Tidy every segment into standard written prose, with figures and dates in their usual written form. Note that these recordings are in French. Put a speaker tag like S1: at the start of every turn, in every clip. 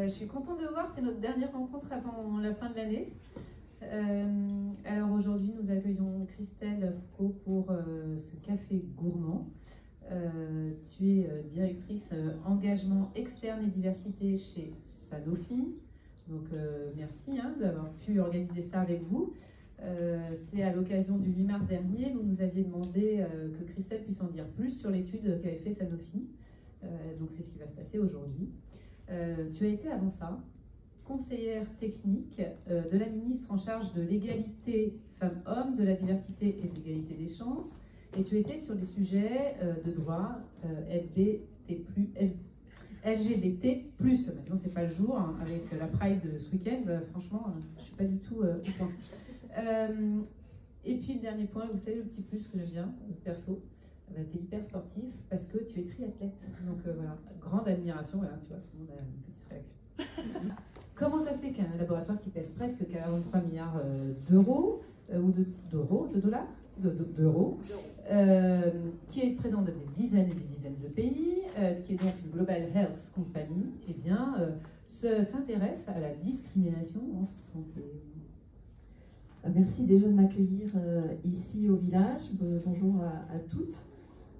S1: Je suis contente de vous voir, c'est notre dernière rencontre avant la fin de l'année. Alors aujourd'hui, nous accueillons Christelle Foucault pour ce café gourmand. Tu es directrice engagement externe et diversité chez Sanofi. Donc merci d'avoir pu organiser ça avec vous. C'est à l'occasion du 8 mars dernier, vous nous aviez demandé que Christelle puisse en dire plus sur l'étude qu'avait fait Sanofi. Donc c'est ce qui va se passer aujourd'hui. Tu as été avant ça conseillère technique de la ministre en charge de l'égalité femmes-hommes, de la diversité et de l'égalité des chances, et tu étais sur des sujets de droit LGBT+. Maintenant, c'est pas le jour, hein, avec la Pride ce week-end, franchement, je suis pas du tout au point. Et puis, le dernier point, vous savez, le petit plus que j'aime bien, perso, tu es hyper sportif parce que tu es triathlète. Donc voilà, grande admiration, voilà, tu vois, tout le monde a une petite réaction. Comment ça se fait qu'un laboratoire qui pèse presque 43 milliards d'euros, ou de dollars, qui est présent dans des dizaines et des dizaines de pays, qui est donc une Global Health Company, eh bien, s'intéresse à la discrimination en santé?
S2: Merci déjà de m'accueillir ici au village. Bonjour à toutes.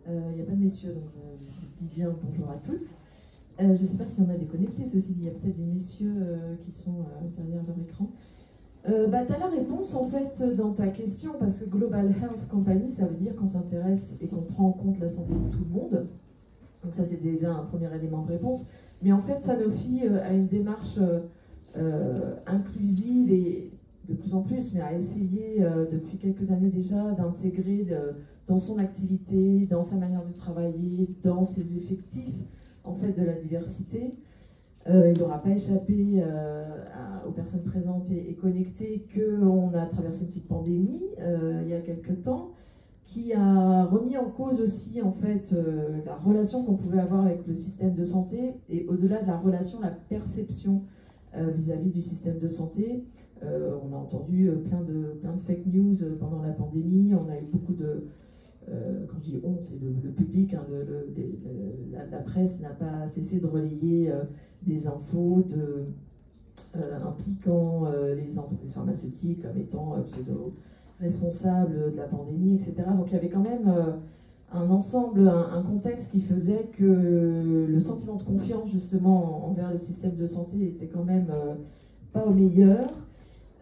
S2: Il n'y a pas de messieurs, donc je dis bien bonjour à toutes. Je ne sais pas s'il y en a des connectés, ceci dit, il y a peut-être des messieurs qui sont derrière leur écran. Tu as la réponse en fait dans ta question, parce que Global Health Company, ça veut dire qu'on s'intéresse et qu'on prend en compte la santé de tout le monde. Donc ça c'est déjà un premier élément de réponse. Mais en fait, Sanofi a une démarche inclusive et de plus en plus, mais a essayé depuis quelques années déjà d'intégrer dans son activité, dans sa manière de travailler, dans ses effectifs, en fait, de la diversité. Il n'aura pas échappé aux personnes présentes et connectées qu'on a traversé une petite pandémie il y a quelques temps, qui a remis en cause aussi en fait la relation qu'on pouvait avoir avec le système de santé, et au-delà de la relation, la perception vis-à-vis du système de santé. On a entendu plein de fake news pendant la pandémie. On a eu beaucoup de quand je dis on, c'est le public, hein, la presse n'a pas cessé de relayer des infos impliquant les entreprises pharmaceutiques comme étant pseudo-responsables de la pandémie, etc. Donc il y avait quand même un ensemble, un contexte qui faisait que le sentiment de confiance justement envers le système de santé était quand même pas au meilleur.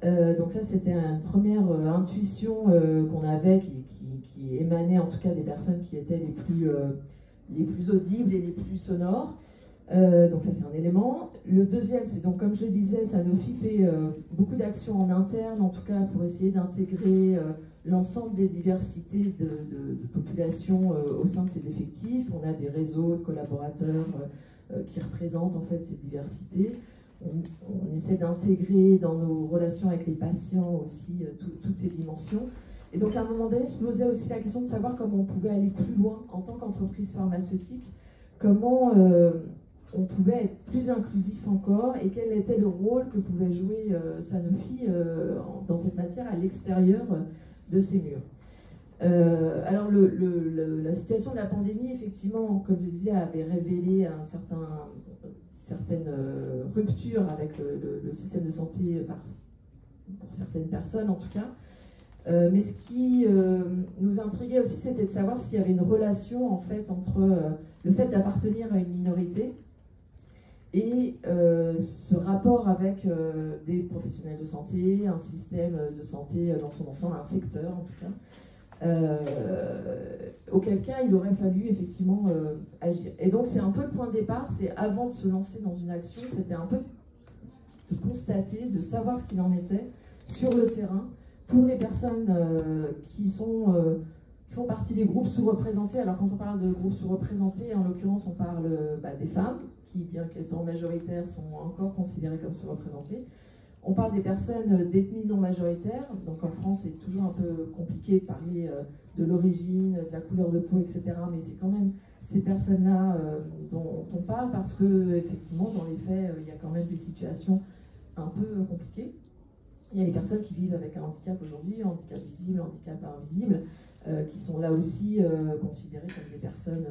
S2: Donc ça c'était une première intuition qu'on avait qui émanait en tout cas des personnes qui étaient les plus audibles et les plus sonores. Donc ça c'est un élément. Le deuxième, c'est donc comme je le disais, Sanofi fait beaucoup d'actions en interne, en tout cas pour essayer d'intégrer l'ensemble des diversités de population au sein de ses effectifs. On a des réseaux de collaborateurs qui représentent en fait ces diversités. On essaie d'intégrer dans nos relations avec les patients aussi toutes ces dimensions. Et donc à un moment donné, se posait aussi la question de savoir comment on pouvait aller plus loin en tant qu'entreprise pharmaceutique, comment on pouvait être plus inclusif encore, et quel était le rôle que pouvait jouer Sanofi dans cette matière à l'extérieur de ces murs. Alors la situation de la pandémie, effectivement, comme je disais, avait révélé certaines ruptures avec le système de santé pour certaines personnes en tout cas. Mais ce qui nous intriguait aussi, c'était de savoir s'il y avait une relation en fait entre le fait d'appartenir à une minorité et ce rapport avec des professionnels de santé, un système de santé dans son ensemble, un secteur en tout cas, auquel cas il aurait fallu effectivement agir. Et donc c'est un peu le point de départ, c'est avant de se lancer dans une action, c'était un peu de constater, de savoir ce qu'il en était sur le terrain, pour les personnes qui font partie des groupes sous-représentés. Alors quand on parle de groupes sous-représentés, en l'occurrence on parle des femmes, qui bien qu'étant majoritaires sont encore considérées comme sous-représentées. On parle des personnes d'ethnie non majoritaire, donc en France c'est toujours un peu compliqué de parler de l'origine, de la couleur de peau, etc. Mais c'est quand même ces personnes-là dont on parle, parce que effectivement dans les faits il y a quand même des situations un peu compliquées. Il y a les personnes qui vivent avec un handicap aujourd'hui, handicap visible, handicap invisible, qui sont là aussi considérées comme des personnes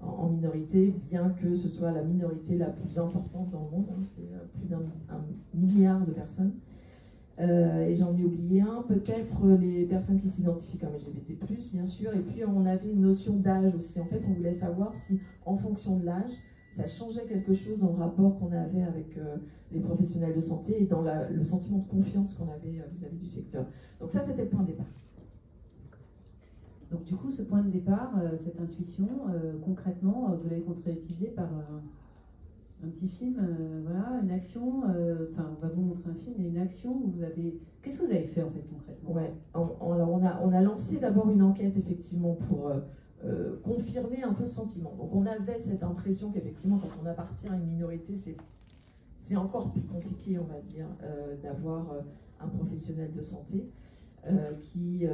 S2: en minorité, bien que ce soit la minorité la plus importante dans le monde, hein, c'est plus d'1 milliard de personnes. Et j'en ai oublié un, peut-être les personnes qui s'identifient comme LGBT+, bien sûr, et puis on avait une notion d'âge aussi. En fait, on voulait savoir si, en fonction de l'âge, ça changeait quelque chose dans le rapport qu'on avait avec les professionnels de santé et dans le sentiment de confiance qu'on avait vis-à-vis du secteur. Donc ça, c'était le point de départ.
S1: Donc du coup, ce point de départ, cette intuition, concrètement, vous l'avez concrétisé par un petit film, voilà, une action, enfin on va vous montrer un film, mais une action où vous avez... Qu'est-ce que vous avez fait en fait concrètement?
S2: Ouais, alors on a lancé d'abord une enquête effectivement pour confirmer un peu ce sentiment. Donc on avait cette impression qu'effectivement quand on appartient à une minorité, c'est encore plus compliqué, on va dire, d'avoir un professionnel de santé qui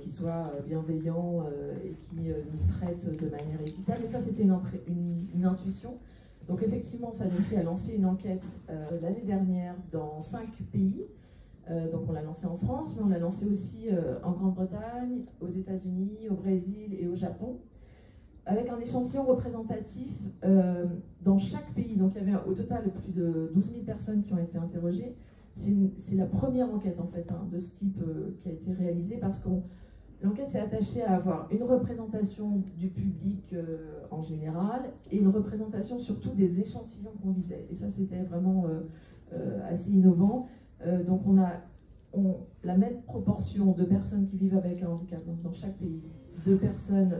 S2: soit bienveillant et qui nous traite de manière équitable. Et ça, c'était une intuition. Donc effectivement, ça nous fait à lancer une enquête l'année dernière dans 5 pays. Donc on l'a lancé en France, mais on l'a lancé aussi en Grande-Bretagne, aux États-Unis, au Brésil et au Japon, avec un échantillon représentatif dans chaque pays. Donc il y avait au total plus de 12 000 personnes qui ont été interrogées. C'est la première enquête en fait de ce type qui a été réalisée parce que l'enquête s'est attachée à avoir une représentation du public en général et une représentation surtout des échantillons qu'on visait. Et ça, c'était vraiment assez innovant. Donc on a la même proportion de personnes qui vivent avec un handicap dans chaque pays, de personnes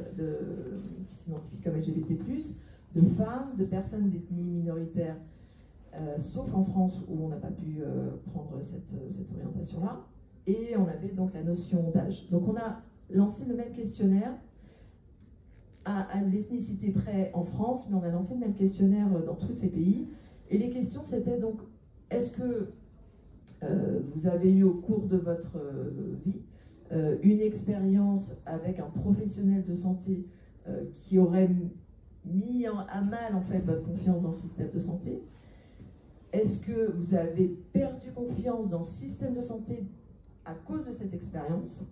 S2: qui s'identifient comme LGBT+, de femmes, de personnes d'ethnie minoritaire, sauf en France où on n'a pas pu prendre cette orientation-là. Et on avait donc la notion d'âge. Donc on a lancé le même questionnaire à l'ethnicité près en France, mais on a lancé le même questionnaire dans tous ces pays. Et les questions, c'était donc, est-ce que vous avez eu au cours de votre vie une expérience avec un professionnel de santé qui aurait mis à mal en fait votre confiance dans le système de santé? Est-ce que vous avez perdu confiance dans le système de santé à cause de cette expérience?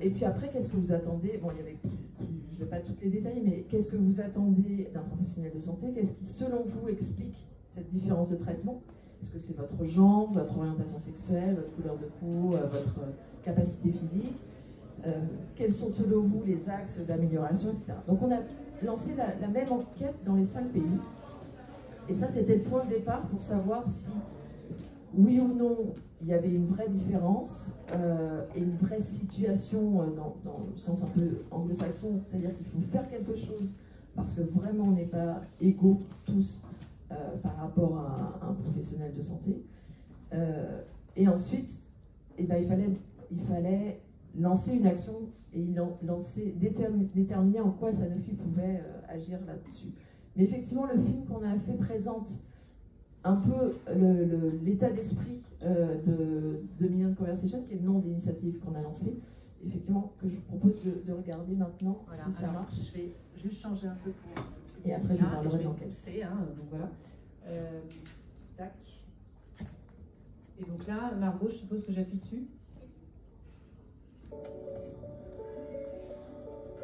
S2: Et puis après, qu'est-ce que vous attendez? Bon, je ne vais pas toutes les détailler, mais qu'est-ce que vous attendez d'un professionnel de santé? Qu'est-ce qui, selon vous, explique cette différence de traitement? Est-ce que c'est votre genre, votre orientation sexuelle, votre couleur de peau, votre capacité physique? Quels sont, selon vous, les axes d'amélioration, etc. Donc on a lancé la même enquête dans les 5 pays. Et ça, c'était le point de départ pour savoir si, oui ou non, il y avait une vraie différence et une vraie situation dans le sens un peu anglo-saxon, c'est-à-dire qu'il faut faire quelque chose parce que vraiment on n'est pas égaux tous par rapport à un professionnel de santé. Et ensuite, eh ben, il fallait lancer une action et déterminer en quoi Sanofi pouvait agir là-dessus. Mais effectivement, le film qu'on a fait présente un peu l'état d'esprit de Million Conversation, qui est le nom de l'initiative qu'on a lancée, effectivement, que je vous propose de regarder maintenant, voilà, si ça marche.
S1: Je vais juste changer un peu pour...
S2: Et après, je parlerai de l'enquête.
S1: Donc voilà. Tac. Et donc là, Margot, je suppose que j'appuie dessus.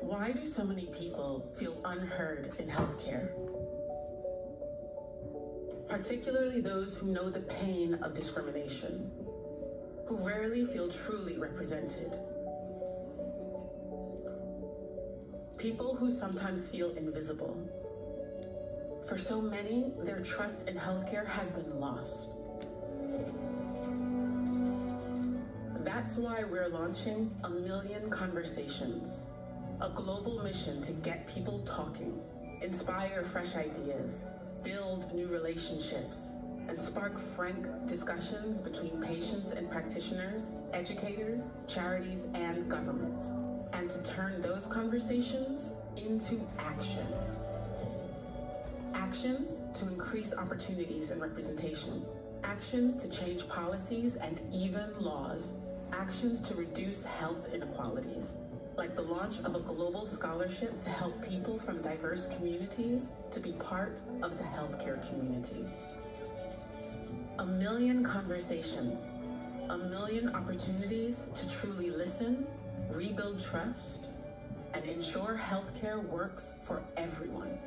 S3: Why do so many people feel unheard in healthcare? Particularly those who know the pain of discrimination, who rarely feel truly represented. People who sometimes feel invisible. For so many, their trust in healthcare has been lost. That's why we're launching A Million Conversations, a global mission to get people talking, inspire fresh ideas, build new relationships, and spark frank discussions between patients and practitioners, educators, charities, and governments, and to turn those conversations into action. Actions to increase opportunities and representation. Actions to change policies and even laws. Actions to reduce health inequalities, like the launch of a global scholarship to help people from diverse communities to be part of the healthcare community. A million conversations, a million opportunities to truly listen, rebuild trust, and ensure healthcare works for everyone.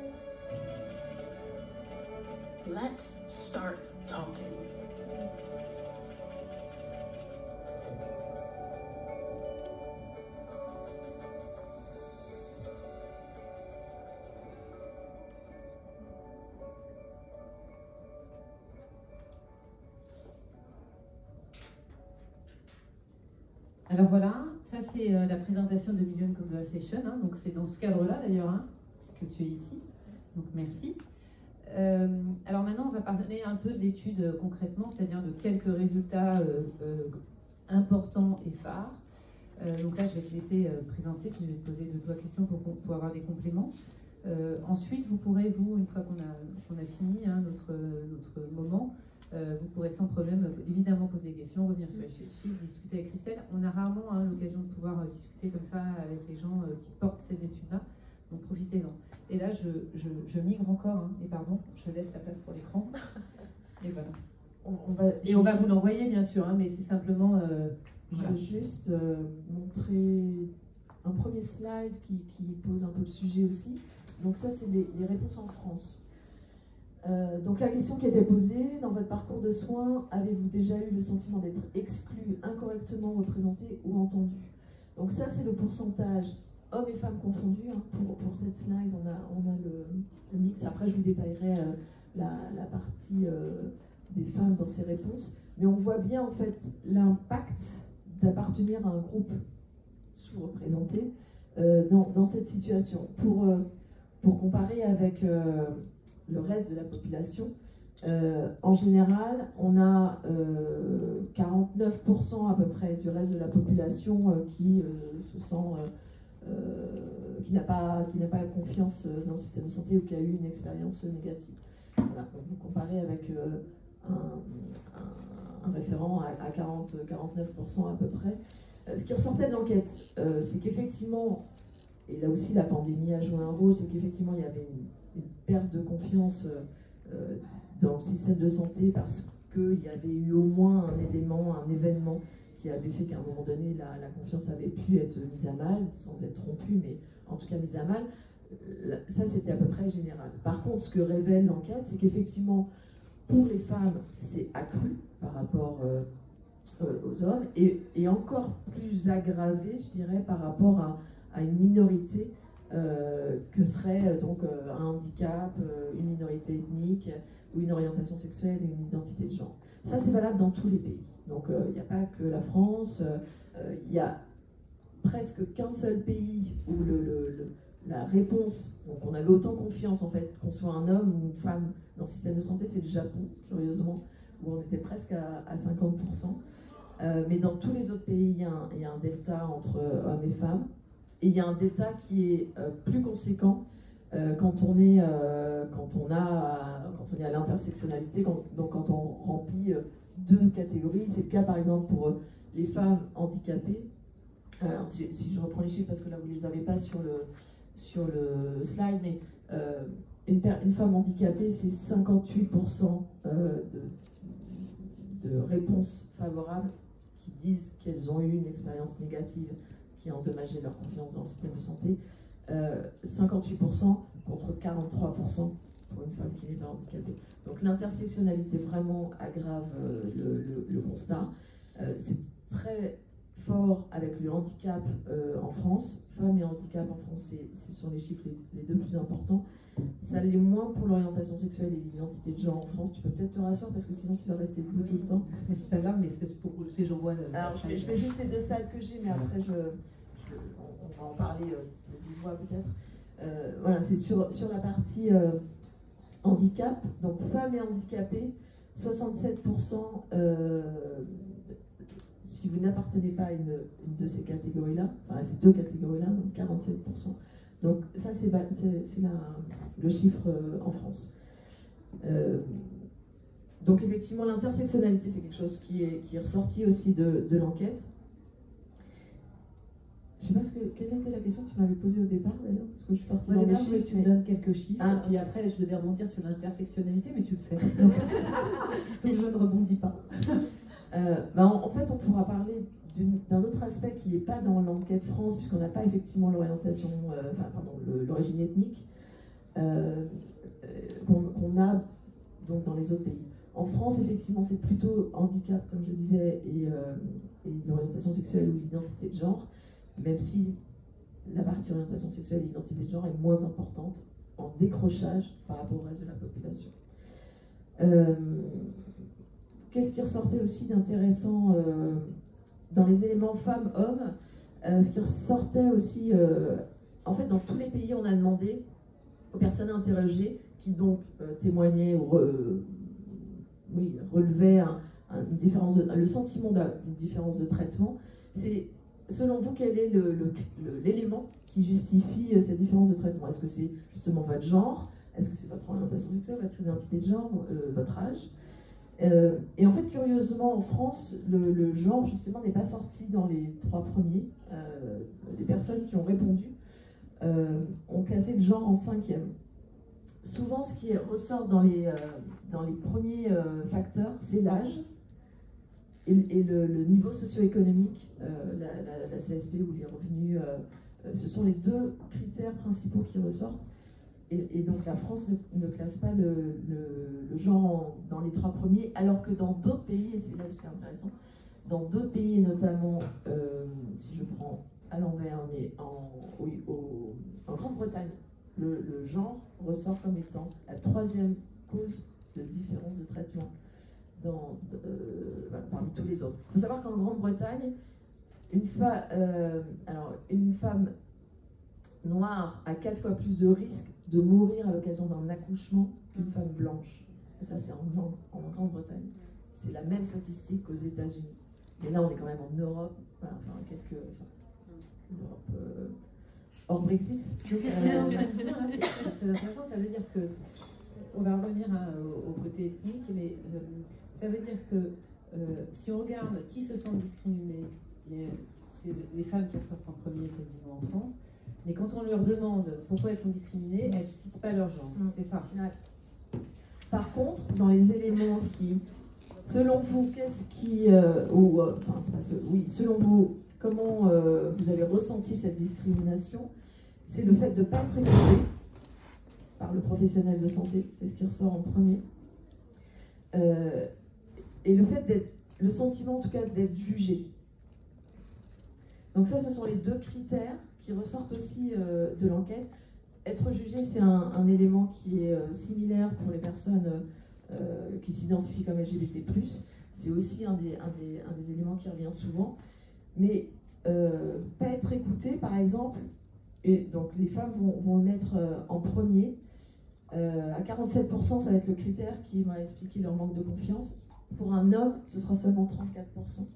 S3: Let's start talking.
S1: Alors voilà, ça c'est la présentation de Million Conversation, hein, donc c'est dans ce cadre-là d'ailleurs hein, que tu es ici, donc merci. Alors maintenant on va parler un peu de l'étude concrètement, c'est-à-dire de quelques résultats importants et phares. Donc là je vais te laisser présenter, puis je vais te poser 2-3 questions pour avoir des compléments. Ensuite vous pourrez, vous, une fois qu'on a fini hein, notre moment, vous pourrez sans problème évidemment poser des questions, revenir sur les chiffres, discuter avec Christelle. On a rarement hein, l'occasion de pouvoir discuter comme ça avec les gens qui portent ces études-là, donc profitez-en. Et là, je migre encore, hein, et pardon, je laisse la place pour l'écran. Et voilà. On va vous l'envoyer bien sûr, hein, mais c'est simplement...
S2: Je vais juste montrer un premier slide qui pose un peu le sujet aussi. Donc ça, c'est les réponses en France. Donc la question qui était posée, dans votre parcours de soins, avez-vous déjà eu le sentiment d'être exclu, incorrectement représenté ou entendu? Donc ça c'est le pourcentage hommes et femmes confondus. Hein. Pour cette slide, on a le mix. Après je vous détaillerai la partie des femmes dans ces réponses. Mais on voit bien en fait l'impact d'appartenir à un groupe sous-représenté dans cette situation. Pour comparer avec... le reste de la population, en général, on a 49% à peu près du reste de la population qui se sent, qui n'a pas confiance dans le système de santé ou qui a eu une expérience négative. Voilà, donc vous comparez avec un référent à 49% à peu près. Ce qui ressortait de l'enquête, c'est qu'effectivement, et là aussi la pandémie a joué un rôle, c'est qu'effectivement il y avait une perte de confiance dans le système de santé parce qu'il y avait eu au moins un événement qui avait fait qu'à un moment donné la confiance avait pu être mise à mal, sans être rompue, mais en tout cas mise à mal. Ça c'était à peu près général. Par contre, ce que révèle l'enquête, c'est qu'effectivement pour les femmes c'est accru par rapport aux hommes et encore plus aggravé, je dirais, par rapport à une minorité que serait donc un handicap, une minorité ethnique ou une orientation sexuelle et une identité de genre. Ça c'est valable dans tous les pays. Donc il n'y a pas que la France, il y a presque qu'un seul pays où la réponse, donc on avait autant confiance en fait qu'on soit un homme ou une femme dans le système de santé, c'est le Japon, curieusement, où on était presque à 50%. Mais dans tous les autres pays, il y a un delta entre hommes et femmes. Et il y a un delta qui est plus conséquent quand on est à l'intersectionnalité, donc quand on remplit 2 catégories. C'est le cas par exemple pour les femmes handicapées. Alors, si je reprends les chiffres parce que là vous ne les avez pas sur le slide, mais une femme handicapée, c'est 58% de réponses favorables qui disent qu'elles ont eu une expérience négative qui a endommagé leur confiance dans le système de santé, 58% contre 43% pour une femme qui n'est pas handicapée. Donc l'intersectionnalité vraiment aggrave le constat. C'est très fort avec le handicap en France. Femmes et handicap en France, ce sont les chiffres les 2 plus importants. Ça l'est moins pour l'orientation sexuelle et l'identité de genre en France. Tu peux peut-être te rassurer parce que sinon tu vas rester debout tout le temps.
S1: Mais c'est pas grave, mais c'est pour que j'envoie le...
S2: Alors je fais juste les 2 slides que j'ai, mais après on va en parler de vive voix peut-être. Voilà, c'est sur la partie handicap. Donc femmes et handicapés, 67%. Si vous n'appartenez pas à une de ces catégories-là, enfin à ces 2 catégories-là, donc 47%. Donc ça c'est le chiffre en France. Donc effectivement l'intersectionnalité c'est quelque chose qui est ressorti aussi de l'enquête. Je ne sais pas quelle était la question que tu m'avais posée au départ d'ailleurs, parce que je suis partie dans les chiffres.
S1: Tu me donnes quelques chiffres, puis après je devais rebondir sur l'intersectionnalité, mais tu le fais. Donc je ne rebondis pas.
S2: En fait, on pourra parler d'un autre aspect qui n'est pas dans l'enquête France, puisqu'on n'a pas effectivement l'orientation, l'origine ethnique, qu'on a donc dans les autres pays. En France, effectivement, c'est plutôt handicap, comme je disais, et l'orientation sexuelle ou l'identité de genre, même si la partie orientation sexuelle et identité de genre est moins importante en décrochage par rapport au reste de la population. Qu'est-ce qui ressortait aussi d'intéressant dans les éléments femmes-hommes? Ce qui ressortait aussi, en fait, dans tous les pays, on a demandé aux personnes interrogées qui donc témoignaient ou relevaient une différence le sentiment d'une différence de traitement. C'est, selon vous, quel est l'élément qui justifie cette différence de traitement? Est-ce que c'est justement votre genre? Est-ce que c'est votre orientation sexuelle, votre identité de genre, votre âge? Et en fait, curieusement, en France, le genre, justement, n'est pas sorti dans les 3 premiers. Les personnes qui ont répondu ont classé le genre en 5e. Souvent, ce qui ressort dans les premiers facteurs, c'est l'âge et le niveau socio-économique, la CSP ou les revenus. Ce sont les 2 critères principaux qui ressortent. Et donc la France ne classe pas le genre dans les 3 premiers, alors que dans d'autres pays, et c'est là où c'est intéressant, dans d'autres pays, et notamment, si je prends à l'envers, mais en Grande-Bretagne, le genre ressort comme étant la 3e cause de différence de traitement parmi tous les autres. Il faut savoir qu'en Grande-Bretagne, une femme noire a 4 fois plus de risques de mourir à l'occasion d'un accouchement qu'une femme blanche. Et ça, c'est en Grande-Bretagne. C'est la même statistique qu'aux États-Unis. Mais là, on est quand même en Europe, voilà, Europe hors Brexit.
S1: C'est très intéressant, ça veut dire que, on va revenir au côté ethnique, mais ça veut dire que si on regarde qui se sent discriminé, c'est les femmes qui ressortent en premier quasiment en France. Mais quand on leur demande pourquoi elles sont discriminées, elles ne citent pas leur genre. C'est ça.
S2: Ouais. Par contre, dans les éléments qui, selon vous, qu'est-ce qui, selon vous, comment vous avez ressenti cette discrimination? C'est le fait de ne pas être écouté par le professionnel de santé, c'est ce qui ressort en premier, et le fait d'être, le sentiment en tout cas d'être jugé. Donc ça, ce sont les 2 critères qui ressortent aussi de l'enquête. Être jugé, c'est un élément qui est similaire pour les personnes qui s'identifient comme LGBT+. C'est aussi un des éléments qui revient souvent. Mais pas être écouté, par exemple, et donc les femmes vont le mettre en premier. À 47%, ça va être le critère qui va expliquer leur manque de confiance. Pour un homme, ce sera seulement 34%.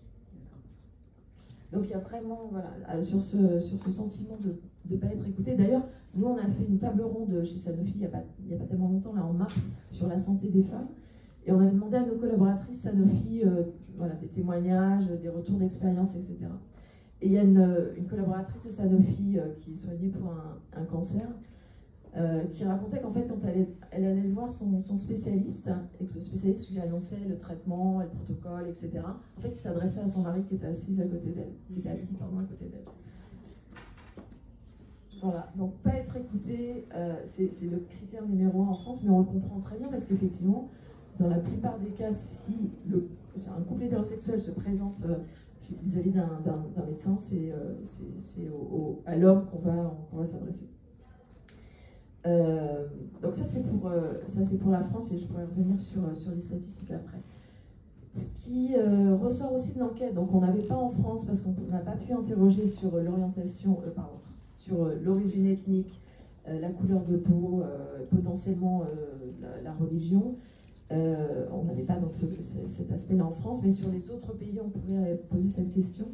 S2: Donc il y a vraiment, voilà, sur ce sentiment de ne pas être écouté. D'ailleurs, nous, on a fait une table ronde chez Sanofi il n'y a pas tellement longtemps, là en mars, sur la santé des femmes. Et on avait demandé à nos collaboratrices Sanofi des témoignages, des retours d'expérience, etc. Et il y a une collaboratrice de Sanofi qui est soignée pour un cancer, qui racontait qu'en fait, quand elle allait voir son spécialiste, et que le spécialiste lui annonçait le traitement, le protocole, etc., en fait, il s'adressait à son mari qui était assis à côté d'elle, à côté d'elle. Voilà, donc pas être écouté, c'est le critère numéro 1 en France, mais on le comprend très bien parce qu'effectivement, dans la plupart des cas, si un couple hétérosexuel se présente vis-à-vis d'un médecin, c'est à l'homme qu'on va s'adresser. Donc ça c'est pour la France et je pourrais revenir sur les statistiques après. Ce qui ressort aussi de l'enquête, donc on n'avait pas en France parce qu'on n'a pas pu interroger sur l'orientation, sur l'origine ethnique, la couleur de peau, potentiellement la religion. On n'avait pas donc cet aspect-là en France, mais sur les autres pays on pouvait poser cette question.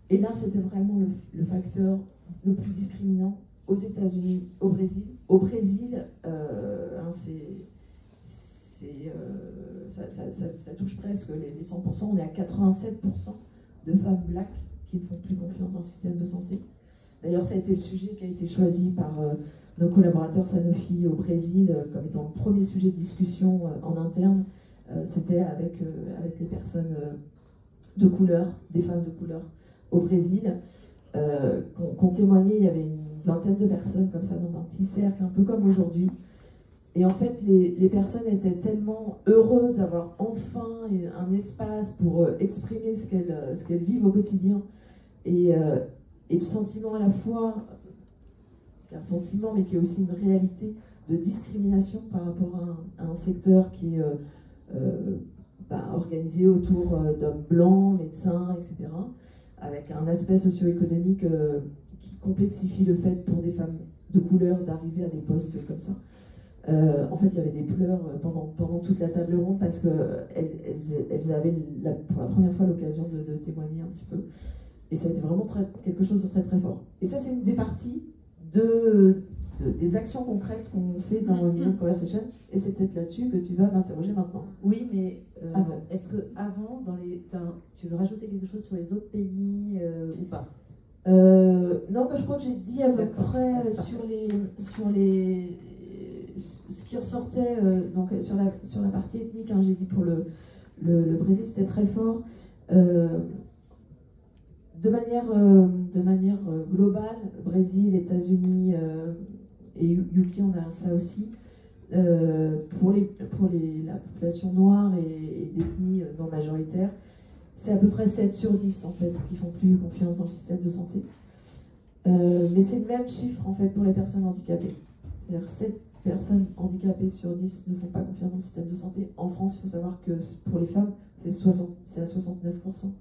S2: Et là c'était vraiment le facteur le plus discriminant. Aux États-Unis, au Brésil. Au Brésil, ça touche presque les 100%. On est à 87% de femmes black qui ne font plus confiance dans le système de santé. D'ailleurs, ça a été le sujet qui a été choisi par nos collaborateurs Sanofi au Brésil comme étant le premier sujet de discussion en interne. C'était avec les personnes de couleur, des femmes de couleur au Brésil, qui ont témoigné. Il y avait une vingtaine de personnes comme ça dans un petit cercle, un peu comme aujourd'hui. Et en fait, les personnes étaient tellement heureuses d'avoir enfin un espace pour exprimer ce qu'elles vivent au quotidien. Et le sentiment à la fois, un sentiment, mais qui est aussi une réalité de discrimination par rapport à un secteur qui est organisé autour d'hommes blancs, médecins, etc., avec un aspect socio-économique qui complexifie le fait pour des femmes de couleur d'arriver à des postes comme ça. En fait, il y avait des pleurs pendant toute la table ronde parce qu'elles avaient pour la première fois l'occasion de témoigner un petit peu. Et ça a été vraiment quelque chose de très très fort. Et ça, c'est une des parties des actions concrètes qu'on fait dans Million Conversation. Et c'est peut-être là-dessus que tu vas m'interroger maintenant.
S1: Oui, mais est-ce que avant, tu veux rajouter quelque chose sur les autres pays ou pas?
S2: Non, mais je crois que j'ai dit à peu près sur les ce qui ressortait donc sur la partie ethnique. Hein, j'ai dit pour le Brésil, c'était très fort. De manière globale, Brésil, États-Unis et UK, on a ça aussi. Pour la population noire et d'ethnie non majoritaire, c'est à peu près 7 sur 10 en fait qui font plus confiance dans le système de santé. Mais c'est le même chiffre en fait pour les personnes handicapées. C'est-à-dire 7 personnes handicapées sur 10 ne font pas confiance dans le système de santé. En France, il faut savoir que pour les femmes, c'est à 69%.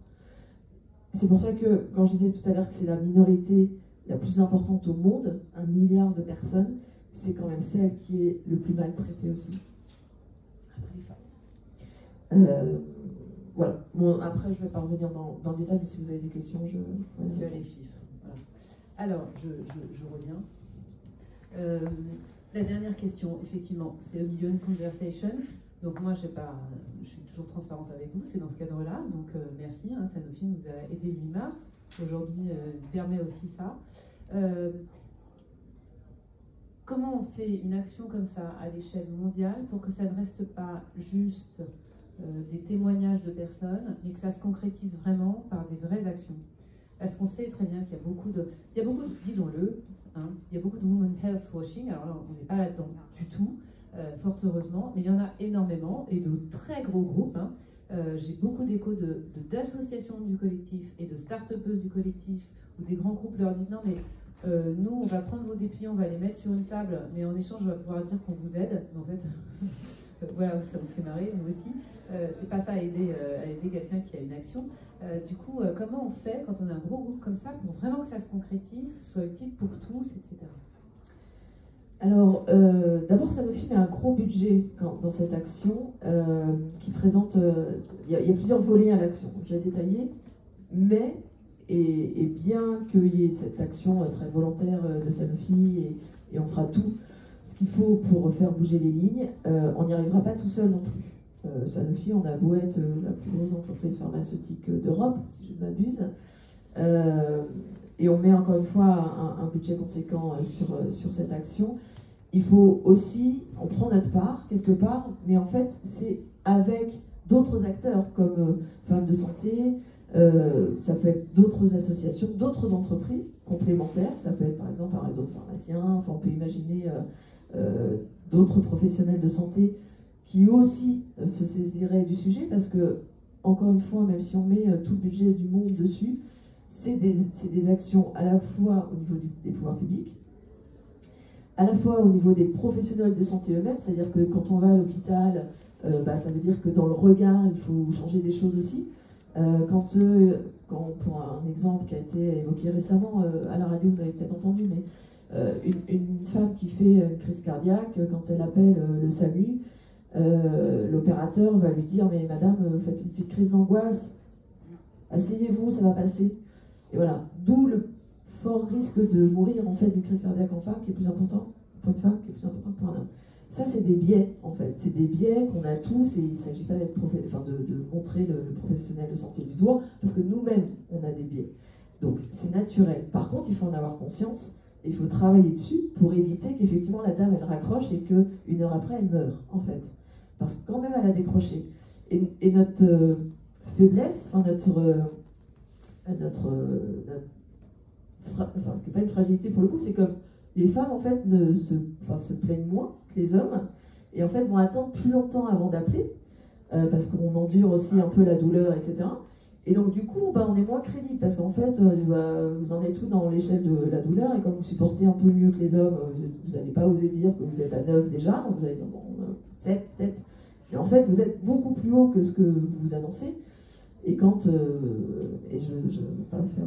S2: C'est pour ça que, quand je disais tout à l'heure que c'est la minorité la plus importante au monde, 1 milliard de personnes, c'est quand même celle qui est le plus mal traitée aussi. Après les femmes. Voilà. Bon, après, je ne vais pas revenir dans le détail, mais si vous avez des questions,
S1: Tu as les chiffres. Voilà. Alors, je reviens. La dernière question, effectivement, c'est A Million Conversation. Donc moi, je suis toujours transparente avec vous, c'est dans ce cadre-là. Donc merci, hein, Sanofi nous a aidé le 8 mars. Aujourd'hui, permet aussi ça. Comment on fait une action comme ça à l'échelle mondiale pour que ça ne reste pas juste des témoignages de personnes, mais que ça se concrétise vraiment par des vraies actions? Parce qu'on sait très bien qu'il y a beaucoup de, disons-le, hein, il y a beaucoup de women health washing. Alors là, on n'est pas là-dedans du tout. Fort heureusement, mais il y en a énormément et de très gros groupes. Hein. J'ai beaucoup d'échos d'associations du collectif et de start-upeuses du collectif où des grands groupes leur disent non mais nous on va prendre vos dépliants, on va les mettre sur une table, mais en échange on va pouvoir dire qu'on vous aide. Mais en fait, voilà, ça vous fait marrer, nous aussi. C'est pas ça à aider quelqu'un qui a une action. Du coup, comment on fait quand on a un gros groupe comme ça pour vraiment que ça se concrétise, que ce soit utile pour tous, etc.
S2: Alors, d'abord, Sanofi met un gros budget dans cette action qui présente... Il y a plusieurs volets à l'action, j'ai détaillé, mais, et bien qu'il y ait cette action très volontaire de Sanofi, et on fera tout ce qu'il faut pour faire bouger les lignes, on n'y arrivera pas tout seul non plus. Sanofi, on a beau être la plus grosse entreprise pharmaceutique d'Europe, si je ne m'abuse, et on met encore une fois un budget conséquent sur cette action. Il faut aussi, on prend notre part quelque part, mais en fait c'est avec d'autres acteurs comme Femmes de Santé, ça peut être d'autres associations, d'autres entreprises complémentaires, ça peut être par exemple un réseau de pharmaciens, enfin on peut imaginer d'autres professionnels de santé qui aussi se saisiraient du sujet, parce que, encore une fois, même si on met tout le budget du monde dessus, c'est des actions à la fois au niveau des pouvoirs publics, à la fois au niveau des professionnels de santé eux-mêmes, c'est-à-dire que quand on va à l'hôpital, ça veut dire que dans le regard, il faut changer des choses aussi. Quand, pour un exemple qui a été évoqué récemment à la radio, vous avez peut-être entendu, mais une femme qui fait une crise cardiaque, quand elle appelle le SAMU, l'opérateur va lui dire « Mais madame, faites une petite crise d'angoisse, asseyez-vous, ça va passer ». Et voilà, d'où le fort risque de mourir en fait d'une crise cardiaque en femme, qui est plus important pour une femme, qui est plus important que pour un homme. Ça, c'est des biais, en fait. C'est des biais qu'on a tous, et il ne s'agit pas d'être de montrer le professionnel de santé du doigt, parce que nous-mêmes, on a des biais. Donc, c'est naturel. Par contre, il faut en avoir conscience, et il faut travailler dessus pour éviter qu'effectivement la dame, elle raccroche et qu'une heure après, elle meure, en fait. Parce que quand même, elle a décroché. Et notre faiblesse, enfin c'est pas une fragilité pour le coup, c'est comme les femmes en fait se plaignent moins que les hommes et en fait vont attendre plus longtemps avant d'appeler parce qu'on endure aussi un peu la douleur, etc. Et donc du coup, on est moins crédible parce qu'en fait, vous en êtes tout dans l'échelle de la douleur et comme vous supportez un peu mieux que les hommes, vous n'allez pas oser dire que vous êtes à 9 déjà, donc vous allez dire 7 peut-être. Et en fait, vous êtes beaucoup plus haut que ce que vous annoncez. Et quand, et je ne veux pas faire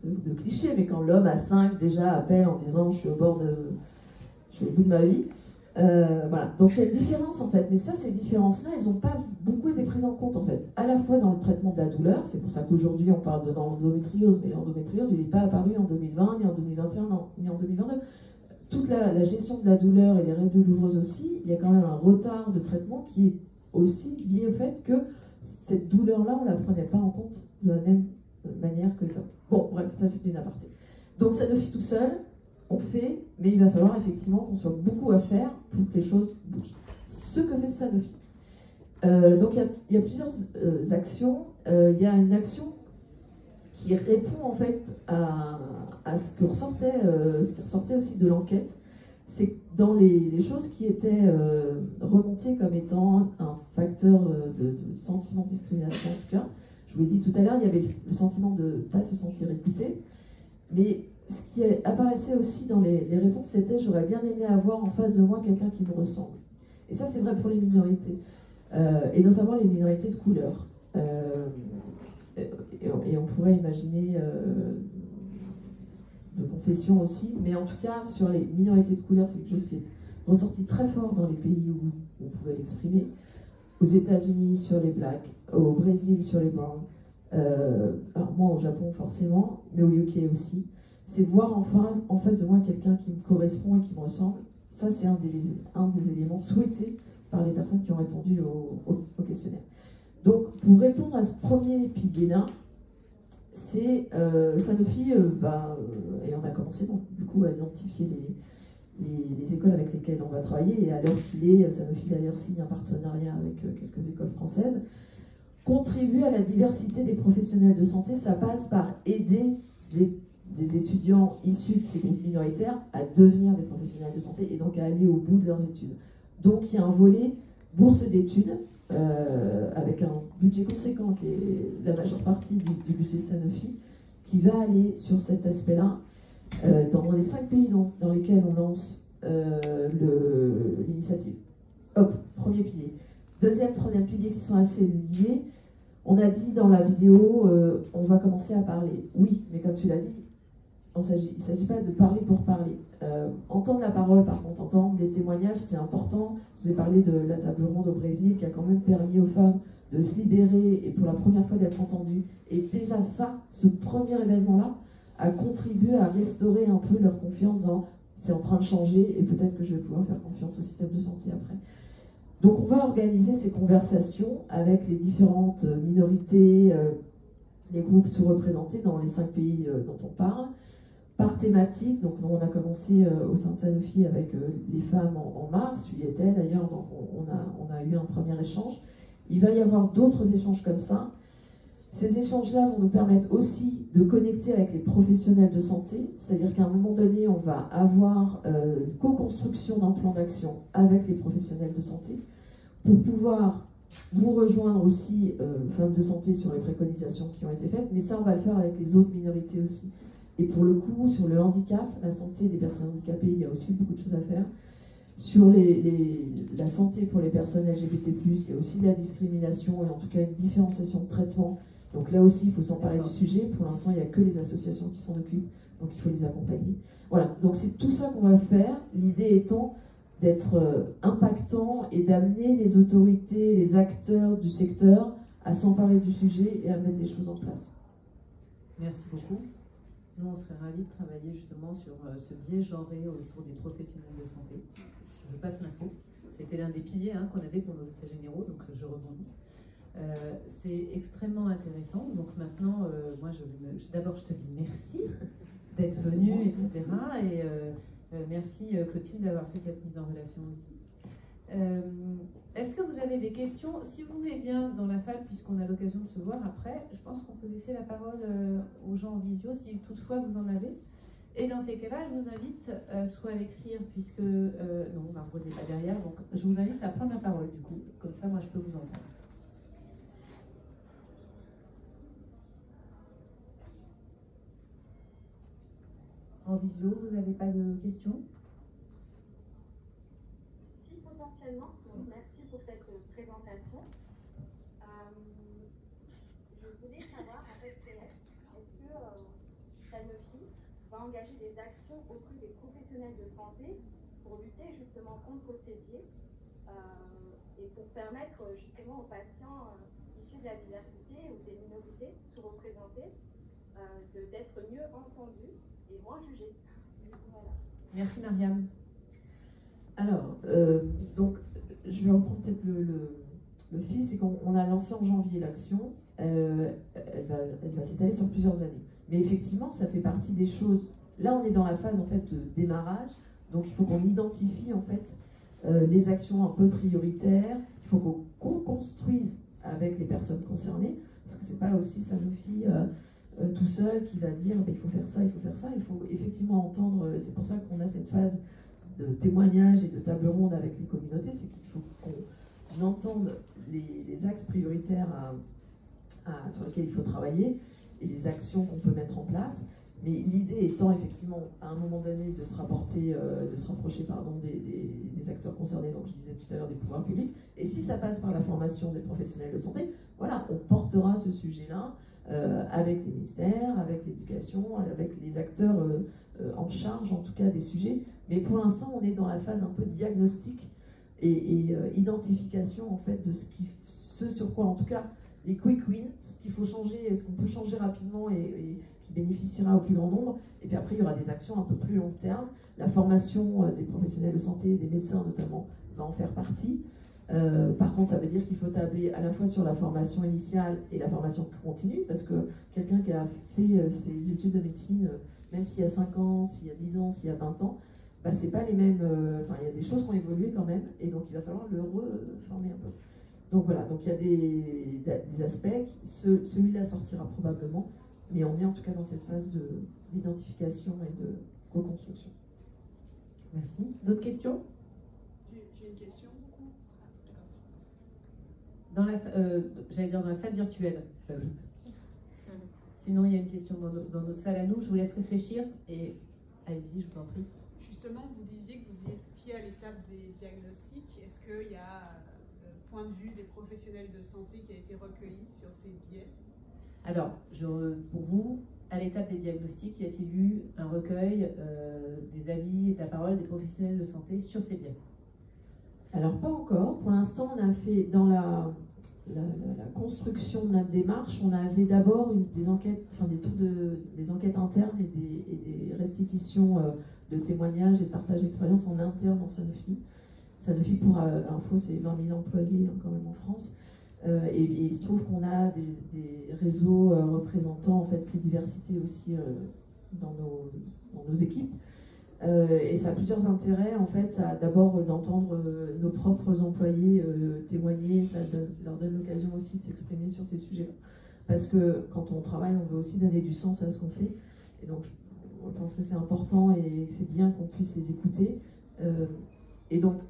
S2: de clichés, mais quand l'homme à 5 déjà appelle en disant je suis au bout de ma vie, voilà. Donc il y a une différence en fait, mais ces différences-là, elles n'ont pas beaucoup été prises en compte en fait, à la fois dans le traitement de la douleur, c'est pour ça qu'aujourd'hui on parle de l'endométriose, mais l'endométriose il n'est pas apparu en 2020, ni en 2021, ni en 2022. Toute la gestion de la douleur et les règles douloureuses aussi, il y a quand même un retard de traitement qui est aussi lié au fait que cette douleur-là, on ne la prenait pas en compte de la même manière que les hommes. Bon, bref, ça c'était une aparté. Donc Sanofi tout seul, on fait, mais il va falloir effectivement qu'on soit beaucoup à faire pour que les choses bougent. Ce que fait Sanofi. Donc il y a plusieurs actions. Il y a une action qui répond en fait à ce qui ressortait aussi de l'enquête. C'est dans les choses qui étaient remontées comme étant un facteur de sentiment de discrimination en tout cas. Je vous l'ai dit tout à l'heure, il y avait le sentiment de ne pas se sentir écouté, mais ce qui apparaissait aussi dans les réponses, c'était j'aurais bien aimé avoir en face de moi quelqu'un qui me ressemble. Et ça, c'est vrai pour les minorités, et notamment les minorités de couleur. Et on pourrait imaginer de confession aussi, mais en tout cas, sur les minorités de couleur, c'est quelque chose qui est ressorti très fort dans les pays où on pouvait l'exprimer. Aux États-Unis, sur les Blacks, au Brésil, sur les Browns, alors moi au Japon forcément, mais au UK aussi. C'est voir enfin en face de moi quelqu'un qui me correspond et qui me ressemble. Ça, c'est un des éléments souhaités par les personnes qui ont répondu au questionnaire. Donc, pour répondre à ce premier pilier-là, c'est Sanofi et on a commencé donc, du coup à identifier les écoles avec lesquelles on va travailler, et à l'heure qu'il est, Sanofi d'ailleurs signe un partenariat avec quelques écoles françaises, contribue à la diversité des professionnels de santé. Ça passe par aider des étudiants issus de ces groupes minoritaires à devenir des professionnels de santé et donc à aller au bout de leurs études. Donc il y a un volet bourse d'études avec un budget conséquent qui est la majeure partie du budget de Sanofi qui va aller sur cet aspect-là dans les 5 pays dans lesquels on lance l'initiative. Hop, premier pilier. Deuxième, troisième pilier qui sont assez liés. On a dit dans la vidéo, on va commencer à parler. Oui, mais comme tu l'as dit, il ne s'agit pas de parler pour parler. Entendre la parole, par contre, entendre les témoignages, c'est important. Je vous ai parlé de la table ronde au Brésil qui a quand même permis aux femmes de se libérer et pour la première fois d'être entendues. Et déjà ça, ce premier événement-là, a contribué à restaurer un peu leur confiance dans c'est en train de changer et peut-être que je vais pouvoir faire confiance au système de santé après. Donc on va organiser ces conversations avec les différentes minorités, les groupes sous-représentés dans les 5 pays dont on parle, par thématique. Donc on a commencé au sein de Sanofi avec les femmes en mars, tu y étais d'ailleurs, donc on a eu un premier échange. Il va y avoir d'autres échanges comme ça. Ces échanges-là vont nous permettre aussi de connecter avec les professionnels de santé, c'est-à-dire qu'à un moment donné, on va avoir une co-construction d'un plan d'action avec les professionnels de santé pour pouvoir vous rejoindre aussi, femmes de santé, sur les préconisations qui ont été faites, mais ça, on va le faire avec les autres minorités aussi. Et pour le coup, sur le handicap, la santé des personnes handicapées, il y a aussi beaucoup de choses à faire. Sur la santé pour les personnes LGBT+, il y a aussi de la discrimination et en tout cas une différenciation de traitement. Donc là aussi, il faut s'emparer du sujet. Pour l'instant, il n'y a que les associations qui s'en occupent, donc il faut les accompagner. Voilà, donc c'est tout ça qu'on va faire. L'idée étant d'être impactant et d'amener les autorités, les acteurs du secteur à s'emparer du sujet et à mettre des choses en place.
S1: Merci beaucoup. Nous, on serait ravis de travailler justement sur ce biais genré autour des professionnels de santé. Je passe l'info. C'était l'un des piliers qu'on avait pour nos états généraux, donc je rebondis. C'est extrêmement intéressant. Donc maintenant, moi, d'abord, je te dis merci d'être venu, etc. Et merci Clotilde d'avoir fait cette mise en relation aussi. Est-ce que vous avez des questions? Si vous voulez bien dans la salle, puisqu'on a l'occasion de se voir après, je pense qu'on peut laisser la parole aux gens en visio, si toutefois vous en avez. Et dans ces cas-là, je vous invite soit à l'écrire, puisque... non, Margot n'est pas derrière, donc je vous invite à prendre la parole, du coup. Comme ça, moi, je peux vous entendre. En visio, vous n'avez pas de questions?
S4: Si, potentiellement. Donc, merci pour cette présentation. Je voulais savoir, en fait, est-ce que Sanofi va engager des actions auprès des professionnels de santé pour lutter justement contre ces biais et pour permettre justement aux patients issus de la diversité ou des minorités sous-représentées d'être mieux entendus et moins jugés. Voilà.
S1: Merci Mariam.
S2: Alors, donc, je vais reprendre peut-être le fil, c'est qu'on a lancé en janvier l'action, elle va s'étaler sur plusieurs années. Mais effectivement, ça fait partie des choses. Là, on est dans la phase en fait de démarrage, donc il faut qu'on identifie en fait les actions un peu prioritaires. Il faut qu'on construise avec les personnes concernées, parce que c'est pas aussi Sanofi tout seul qui va dire il faut faire ça, il faut faire ça. Il faut effectivement entendre. C'est pour ça qu'on a cette phase de témoignage et de table ronde avec les communautés, c'est qu'il faut qu'on entende les axes prioritaires sur lesquels il faut travailler et les actions qu'on peut mettre en place. Mais l'idée étant effectivement, à un moment donné, de se rapprocher des acteurs concernés, donc je disais tout à l'heure des pouvoirs publics. Et si ça passe par la formation des professionnels de santé, voilà, on portera ce sujet-là avec les ministères, avec l'éducation, avec les acteurs en charge, en tout cas, des sujets. Mais pour l'instant, on est dans la phase un peu diagnostic et identification, en fait, de ce sur quoi, en tout cas, les quick wins, ce qu'il faut changer, ce qu'on peut changer rapidement et qui bénéficiera au plus grand nombre. Et puis après, il y aura des actions un peu plus long terme. La formation des professionnels de santé, des médecins notamment, va en faire partie. Par contre, ça veut dire qu'il faut tabler à la fois sur la formation initiale et la formation continue, parce que quelqu'un qui a fait ses études de médecine, même s'il y a 5 ans, s'il y a 10 ans, s'il y a 20 ans, bah, c'est pas les mêmes. Il y a des choses qui ont évolué quand même, et donc il va falloir le reformer un peu. Donc voilà, donc il y a des aspects, celui-là sortira probablement, mais on est en tout cas dans cette phase d'identification et de reconstruction.
S1: Merci. D'autres questions?
S5: J'ai une question.
S1: J'allais dire dans la salle virtuelle. Oui. Sinon, il y a une question dans notre salle à nous. Je vous laisse réfléchir et allez-y, je vous en prie.
S5: Justement, vous disiez que vous étiez à l'étape des diagnostics. Est-ce qu'il y a le point de vue des professionnels de santé qui a été recueilli sur ces biais?
S1: Alors, pour vous, à l'étape des diagnostics, y a-t-il eu un recueil des avis et de la parole des professionnels de santé sur ces biais?
S2: Alors, pas encore. Pour l'instant, on a fait dans la construction de notre démarche, on avait d'abord des enquêtes, des enquêtes internes et des restitutions de témoignages et de partage d'expériences en interne dans Sanofi. Sanofi, pour info, c'est 20 000 employés quand même en France. Et il se trouve qu'on a des réseaux représentant en fait ces diversités aussi dans nos équipes. Et ça a plusieurs intérêts. En fait, ça a d'abord d'entendre nos propres employés témoigner, ça leur donne l'occasion aussi de s'exprimer sur ces sujets-là. Parce que quand on travaille, on veut aussi donner du sens à ce qu'on fait. Et donc, je pense que c'est important et c'est bien qu'on puisse les écouter. Et donc,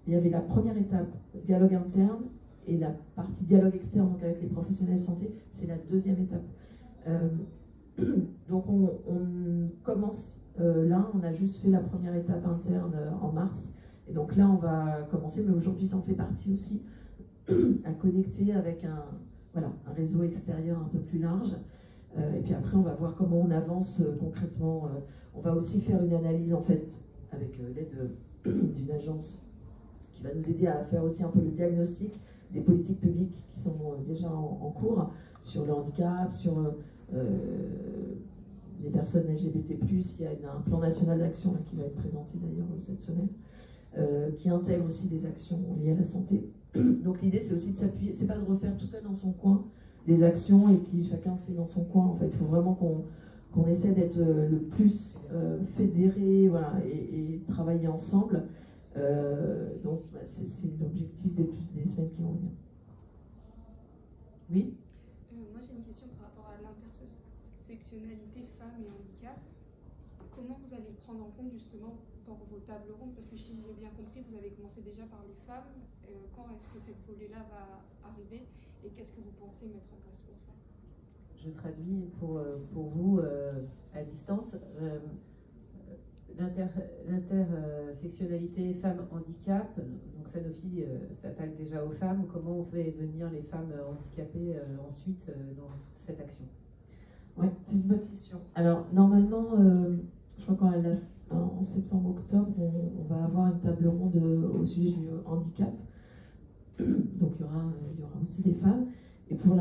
S2: il y avait la première étape, dialogue interne, et la partie dialogue externe, donc avec les professionnels de santé, c'est la deuxième étape. Donc, on commence là, on a juste fait la première étape interne en mars. Et donc là, on va commencer, mais aujourd'hui, ça en fait partie aussi, à connecter avec un réseau extérieur un peu plus large. Et puis après, on va voir comment on avance concrètement. On va aussi faire une analyse, en fait, avec l'aide d'une agence qui va nous aider à faire aussi un peu le diagnostic des politiques publiques qui sont déjà en cours sur le handicap, sur les personnes LGBT+, il y a un plan national d'action qui va être présenté d'ailleurs cette semaine, qui intègre aussi des actions liées à la santé. Donc l'idée, c'est aussi de s'appuyer, c'est pas de refaire tout ça dans son coin, des actions, et puis chacun fait dans son coin. En fait, il faut vraiment qu'on essaie d'être le plus fédéré, voilà, et travailler ensemble. Donc c'est l'objectif des semaines qui vont venir. Oui.
S6: Moi j'ai une question par rapport à l'intersectionnalité femmes et handicap. Comment vous allez prendre en compte justement pour vos tables rondes? Parce que si j'ai bien compris, vous avez commencé déjà par les femmes. Quand est-ce que cette volet-là va arriver et qu'est-ce que vous pensez mettre en place pour ça?
S1: Je traduis pour vous à distance. L'intersectionnalité femmes-handicap, donc Sanofi s'attaque déjà aux femmes. Comment on fait venir les femmes handicapées ensuite dans toute cette action?
S2: Oui, c'est une bonne question. Alors, normalement, je crois qu'en septembre-octobre, on va avoir une table ronde au sujet du handicap. Donc, il y aura aussi des femmes. Et donc, on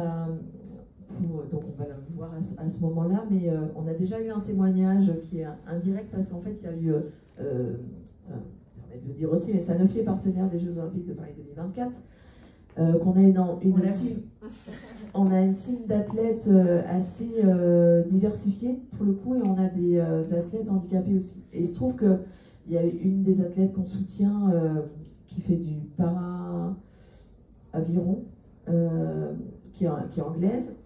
S2: va le voir à ce moment-là, mais on a déjà eu un témoignage qui est indirect parce qu'en fait, il y a eu, ça me permet de le dire aussi, mais Sanofi est partenaire des Jeux Olympiques de Paris 2024, qu'on a on a une team d'athlètes assez diversifiée pour le coup, et on a des athlètes handicapés aussi. Et il se trouve qu'il y a une des athlètes qu'on soutient qui fait du para-aviron, qui est anglaise,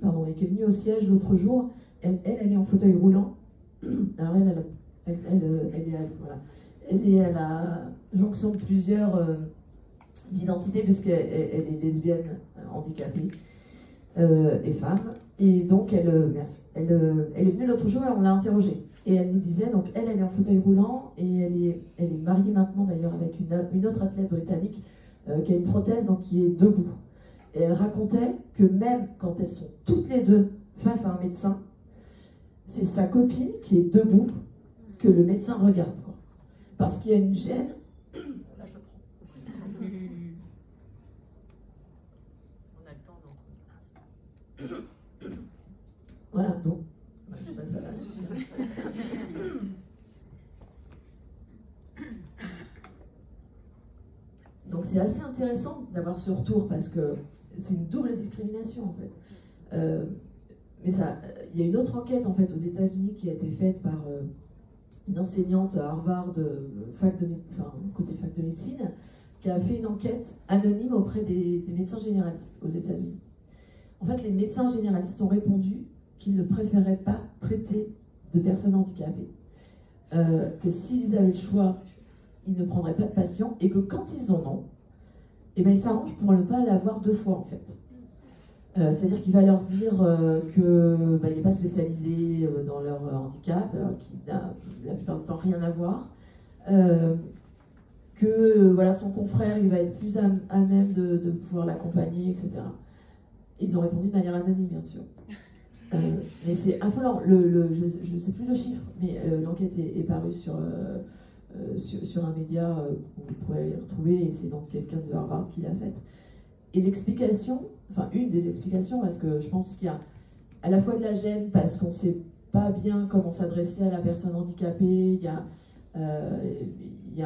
S2: pardon, et qui est venue au siège l'autre jour. Elle est en fauteuil roulant. Alors elle est à la jonction de plusieurs identités, puisqu'elle est lesbienne, handicapée et femme. Et donc elle est venue l'autre jour et on l'a interrogée. Et elle nous disait, donc elle est en fauteuil roulant et elle est mariée maintenant d'ailleurs avec une autre athlète britannique qui a une prothèse, donc qui est debout. Et elle racontait que même quand elles sont toutes les deux face à un médecin, c'est sa copine qui est debout que le médecin regarde, quoi. Parce qu'il y a une gêne. Là, je prends.
S1: On a le temps donc.
S2: Voilà, donc, je sais pas, ça va suffire. Donc c'est assez intéressant d'avoir ce retour parce que c'est une double discrimination en fait. Mais il y a une autre enquête en fait aux États-Unis qui a été faite par une enseignante à Harvard, côté fac de médecine, qui a fait une enquête anonyme auprès des médecins généralistes aux États-Unis. En fait, les médecins généralistes ont répondu qu'ils ne préféraient pas traiter de personnes handicapées, que s'ils avaient le choix, ils ne prendraient pas de patients, et que quand ils en ont, eh ben, ils s'arrangent pour ne pas l'avoir deux fois en fait. C'est-à-dire qu'il va leur dire qu'il n'est pas spécialisé dans leur handicap, qu'il n'a la plupart du temps rien à voir, que voilà, son confrère il va être plus à même de pouvoir l'accompagner, etc. Ils ont répondu de manière anonyme, bien sûr. Mais c'est affolant. Je ne sais plus le chiffre, mais l'enquête est parue sur un média que vous pourrez retrouver, et c'est donc quelqu'un de Harvard qui l'a faite. Et l'explication, enfin une des explications, parce que je pense qu'il y a à la fois de la gêne, parce qu'on ne sait pas bien comment s'adresser à la personne handicapée, il y a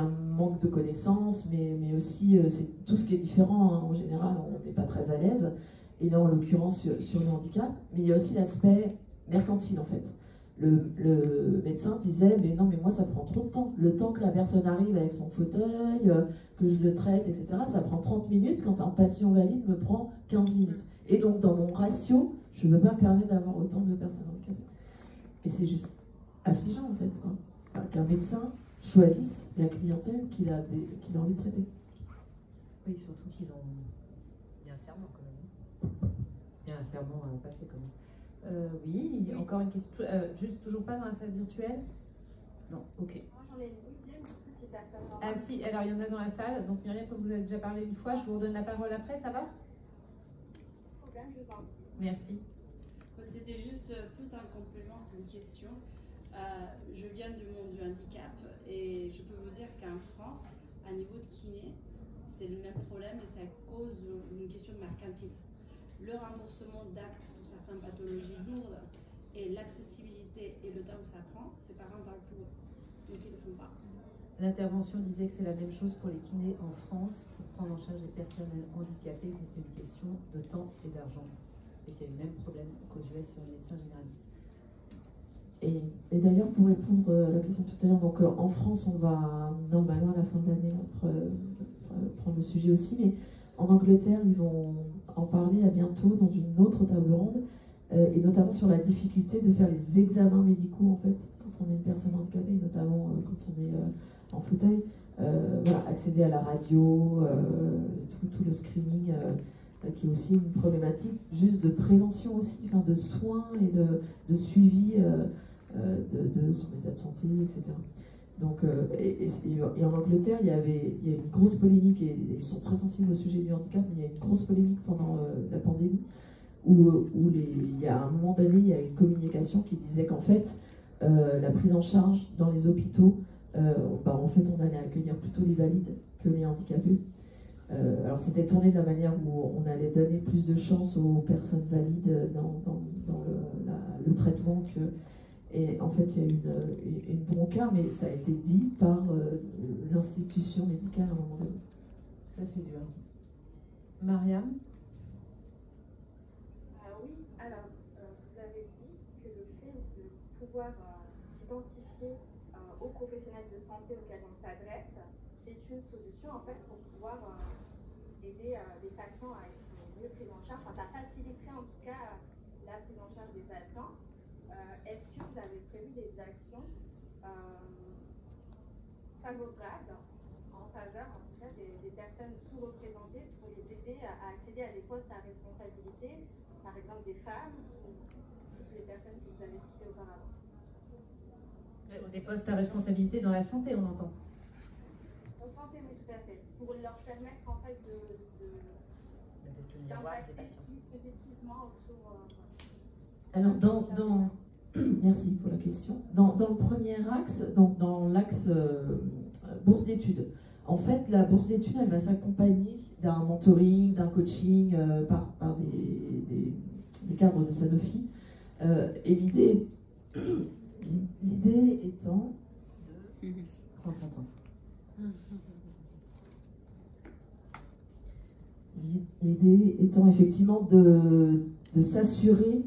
S2: un manque de connaissances, mais aussi c'est tout ce qui est différent, hein. En général, on n'est pas très à l'aise, et là en l'occurrence sur le handicap, mais il y a aussi l'aspect mercantile en fait. Le médecin disait, mais non, mais moi ça prend trop de temps. Le temps que la personne arrive avec son fauteuil, que je le traite, etc., ça prend 30 minutes, quand un patient valide me prend 15 minutes. Et donc dans mon ratio, je ne peux pas me permettre d'avoir autant de personnes handicapées. Et c'est juste affligeant en fait, quoi. Enfin, qu'un médecin choisisse la clientèle qu'il a envie de traiter.
S1: Oui, surtout qu'il y a un serment quand même. Il y a un serment à passer quand même. Oui, encore une question. Juste toujours pas dans la salle virtuelle? Non, ok.
S4: Moi j'en ai une deuxième, si personne n'en
S1: Ah si, alors il y en a dans la salle. Donc Myriam, comme vous avez déjà parlé une fois, je vous redonne la parole après, ça va?
S4: problème, je vous en prie.
S1: Merci.
S7: C'était juste plus un complément qu'une question. Je viens du monde du handicap et je peux vous dire qu'en France, à niveau de kiné, c'est le même problème et ça cause une question mercantile. Le remboursement d'actes pour certaines pathologies lourdes et l'accessibilité et le temps que ça prend, c'est pas rentable pour eux. Donc ils ne le font pas.
S1: L'intervention disait que c'est la même chose pour les kinés en France, pour prendre en charge des personnes handicapées, que c'était une question de temps et d'argent. Et qu'il y a eu le même problème qu'aux US sur les médecins généralistes.
S2: Et d'ailleurs, pour répondre à la question tout à l'heure, donc en France, on va normalement à la fin de l'année prendre le sujet aussi, mais en Angleterre, ils vont en parler à bientôt dans une autre table ronde, et notamment sur la difficulté de faire les examens médicaux en fait, quand on est une personne handicapée, notamment quand on est en fauteuil, voilà, accéder à la radio, tout le screening. Qui est aussi une problématique juste de prévention aussi, enfin de soins et de suivi de son état de santé, etc. Donc, et en Angleterre, il y a une grosse polémique, et ils sont très sensibles au sujet du handicap, mais il y a une grosse polémique pendant la pandémie, où il y a un moment donné, il y a une communication qui disait qu'en fait, la prise en charge dans les hôpitaux, en fait, on allait accueillir plutôt les valides que les handicapés. Alors c'était tourné de la manière où on allait donner plus de chance aux personnes valides dans le traitement et en fait il y a eu une bronca, mais ça a été dit par l'institution médicale à un moment donné.
S1: Ça c'est dur. Mariam?
S4: Oui, alors vous avez dit que le fait de pouvoir s'identifier aux professionnels de santé auxquels on s'adresse, c'est une solution en fait pour pouvoir aider les patients à être mieux pris en charge, enfin ça faciliterait en tout cas la prise en charge des patients. Est-ce que vous avez prévu des actions favorables en faveur en tout cas des personnes sous-représentées pour les aider à accéder à des postes à responsabilité, par exemple des femmes ou toutes les personnes que vous avez citées auparavant?
S1: Des postes à responsabilité dans la santé, on entend.
S4: En santé, oui, tout à fait. Pour leur permettre en fait d'impacter plus positivement autour.
S2: Alors, merci pour la question. Dans le premier axe, donc dans l'axe bourse d'études, en fait, la bourse d'études, elle va s'accompagner d'un mentoring, d'un coaching par des cadres de Sanofi. Et l'idée étant de... Prends ton temps. L'idée étant effectivement de s'assurer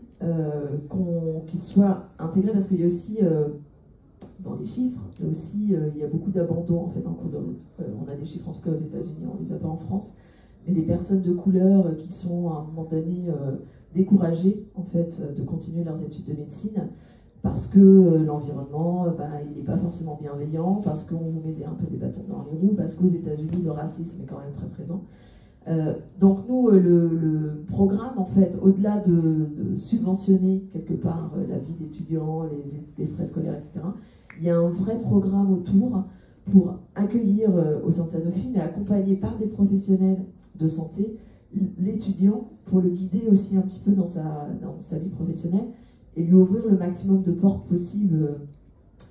S2: qu'ils soient intégrés, parce qu'il y a aussi, dans les chiffres, il y a beaucoup d'abandon en fait en cours de route. On a des chiffres en tout cas aux États-Unis, on ne les a pas en France, mais des personnes de couleur qui sont à un moment donné découragées en fait de continuer leurs études de médecine, parce que l'environnement, il n'est pas forcément bienveillant, parce qu'on vous met un peu des bâtons dans les roues, parce qu'aux États-Unis, le racisme est quand même très présent. Donc nous, le programme, en fait, au-delà de subventionner quelque part la vie d'étudiants, les frais scolaires, etc., il y a un vrai programme autour pour accueillir au sein de Sanofi, mais accompagné par des professionnels de santé, l'étudiant, pour le guider aussi un petit peu dans sa vie professionnelle, et lui ouvrir le maximum de portes possibles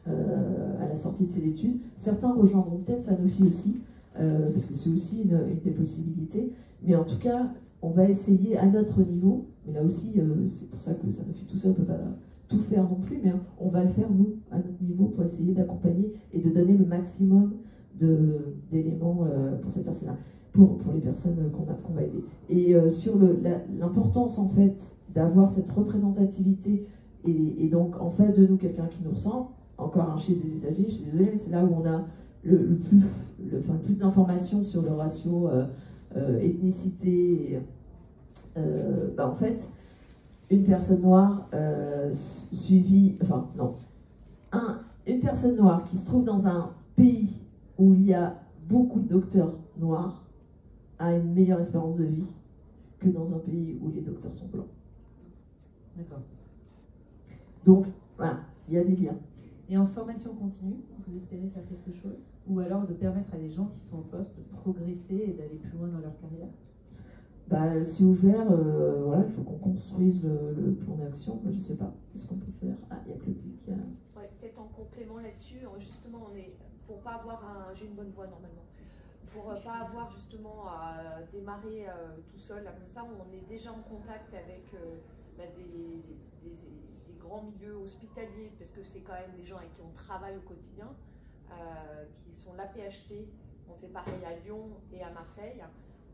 S2: à la sortie de ses études. Certains rejoindront peut-être Sanofi aussi, parce que c'est aussi une des possibilités. Mais en tout cas, on va essayer à notre niveau, mais là aussi, c'est pour ça que Sanofi tout seul ne peut pas tout faire non plus, mais on va le faire nous, à notre niveau, pour essayer d'accompagner et de donner le maximum d'éléments pour cette personne-là, pour les personnes qu'on va aider. Et sur l'importance, en fait, d'avoir cette représentativité, et donc en face de nous, quelqu'un qui nous ressemble, encore un chiffre des États-Unis, je suis désolée, mais c'est là où on a le plus d'informations sur le ratio ethnicité. En fait, une personne noire une personne noire qui se trouve dans un pays où il y a beaucoup de docteurs noirs a une meilleure espérance de vie que dans un pays où les docteurs sont blancs.
S1: D'accord.
S2: Donc, voilà, il y a des liens.
S1: Et en formation continue, vous espérez faire quelque chose? Ou alors de permettre à des gens qui sont en poste de progresser et d'aller plus loin dans leur carrière?
S2: C'est ouvert, il faut qu'on construise le plan d'action. Je ne sais pas, qu'est-ce qu'on peut faire? Il y a Clotilde qui a...
S8: Ouais, peut-être en complément là-dessus, justement, pour pas avoir j'ai une bonne voix normalement, pour pas avoir justement à démarrer tout seul, là, comme ça, on est déjà en contact avec des grands milieux hospitaliers, parce que c'est quand même des gens avec qui on travaille au quotidien, qui sont l'APHP, on fait pareil à Lyon et à Marseille.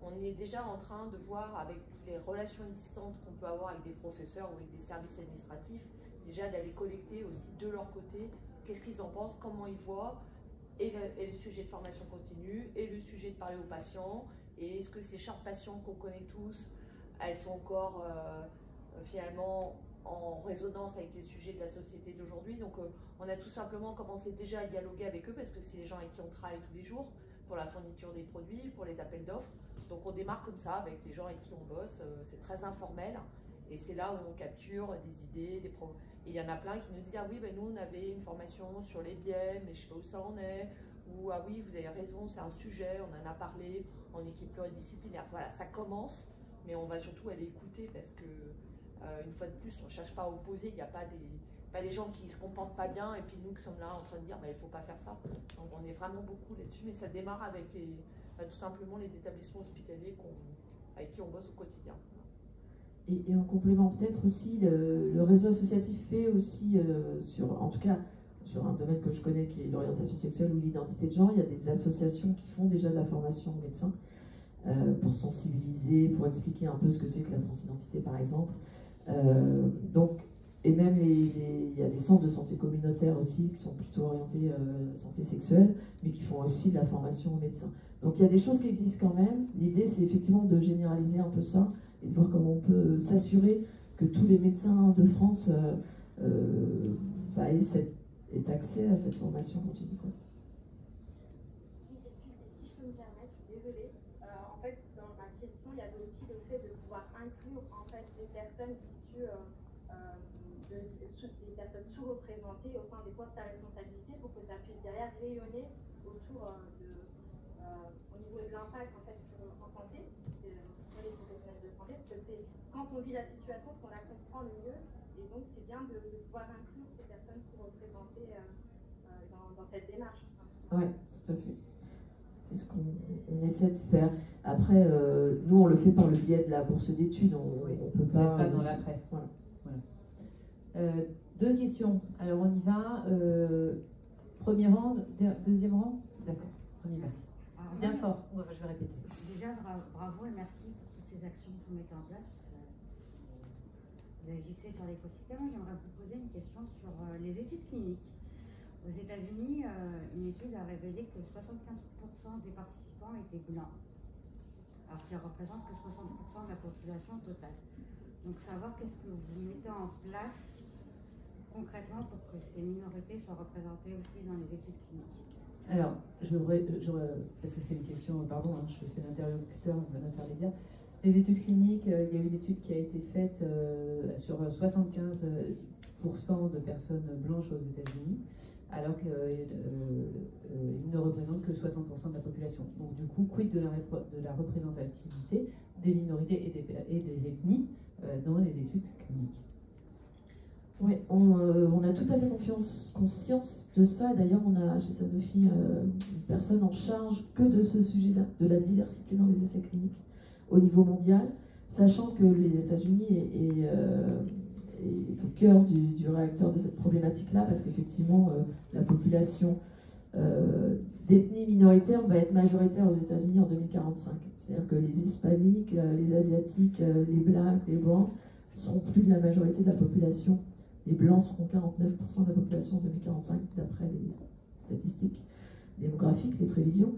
S8: On est déjà en train de voir avec les relations existantes qu'on peut avoir avec des professeurs ou avec des services administratifs, déjà d'aller collecter aussi de leur côté qu'est-ce qu'ils en pensent, comment ils voient, et le sujet de formation continue, et le sujet de parler aux patients, et est-ce que ces chartes patients qu'on connaît tous, elles sont encore finalement en résonance avec les sujets de la société d'aujourd'hui. Donc on a tout simplement commencé déjà à dialoguer avec eux, parce que c'est les gens avec qui on travaille tous les jours, pour la fourniture des produits, pour les appels d'offres. Donc on démarre comme ça, avec les gens avec qui on bosse, c'est très informel, et c'est là où on capture des idées, des projets. Et il y en a plein qui nous disent « Ah oui, ben nous on avait une formation sur les biais, mais je ne sais pas où ça en est », ou « Ah oui, vous avez raison, c'est un sujet, on en a parlé en équipe pluridisciplinaire ». Voilà, ça commence, mais on va surtout aller écouter, parce que une fois de plus, on ne cherche pas à opposer, il n'y a pas des gens qui ne se comportent pas bien, et puis nous qui sommes là en train de dire bah, « il ne faut pas faire ça ». Donc on est vraiment beaucoup là-dessus, mais ça démarre avec tout simplement les établissements hospitaliers avec qui on bosse au quotidien.
S2: Et en complément peut-être aussi, le réseau associatif fait aussi, en tout cas sur un domaine que je connais qui est l'orientation sexuelle ou l'identité de genre, il y a des associations qui font déjà de la formation aux médecins pour sensibiliser, pour expliquer un peu ce que c'est que la transidentité par exemple. Donc, et même il y a des centres de santé communautaire aussi qui sont plutôt orientés santé sexuelle, mais qui font aussi de la formation aux médecins. Donc il y a des choses qui existent quand même. L'idée c'est effectivement de généraliser un peu ça et de voir comment on peut s'assurer que tous les médecins de France aient accès à cette formation continue. Quoi.
S4: Si je peux me permettre, désolée, en fait dans ma question il y avait aussi le fait de pouvoir inclure en fait des personnes issues des personnes sous-représentées au sein des postes à responsabilité pour que ça puisse derrière rayonner autour au niveau de l'impact en fait en santé, sur les professionnels de santé, parce que c'est quand on vit la situation qu'on la comprend le mieux, et donc c'est bien de pouvoir inclure ces personnes sous-représentées dans cette démarche.
S2: Oui, tout à fait. C'est ce qu'on essaie de faire. Après, nous on le fait par le biais de la bourse d'études, on ne peut pas
S1: dans l'après.
S2: Voilà.
S1: Deux questions. Alors on y va. Premier rang, deuxième rang. D'accord, on y va.
S9: Alors,
S1: bien fort. Je vais répéter.
S9: Déjà, bravo et merci pour toutes ces actions que vous mettez en place. Vous agissez sur l'écosystème. J'aimerais vous poser une question sur les études cliniques. Aux États-Unis, une étude a révélé que 75% des participants étaient blancs, alors qu'ils représentent que 60% de la population totale. Donc savoir qu'est-ce que vous mettez en place concrètement pour que ces minorités soient représentées aussi dans les études cliniques.
S1: Alors, parce que c'est une question, pardon, je fais l'interlocuteur, l'intermédiaire. Les études cliniques, il y a eu une étude qui a été faite sur 75% de personnes blanches aux États-Unis, alors qu'ils ne représentent que 60% de la population. Donc du coup, quid de la représentativité des minorités et des ethnies dans les études cliniques?
S2: Oui, on a tout à fait conscience de ça. D'ailleurs, on a chez Sanofi une personne en charge que de ce sujet-là, de la diversité dans les essais cliniques au niveau mondial, sachant que les États-Unis est au cœur du réacteur de cette problématique-là, parce qu'effectivement, la population d'ethnie minoritaire va être majoritaire aux États-Unis en 2045. C'est-à-dire que les hispaniques, les asiatiques, les blacks, les blancs seront plus de la majorité de la population. Les blancs seront 49% de la population en 2045, d'après les statistiques démographiques, les prévisions.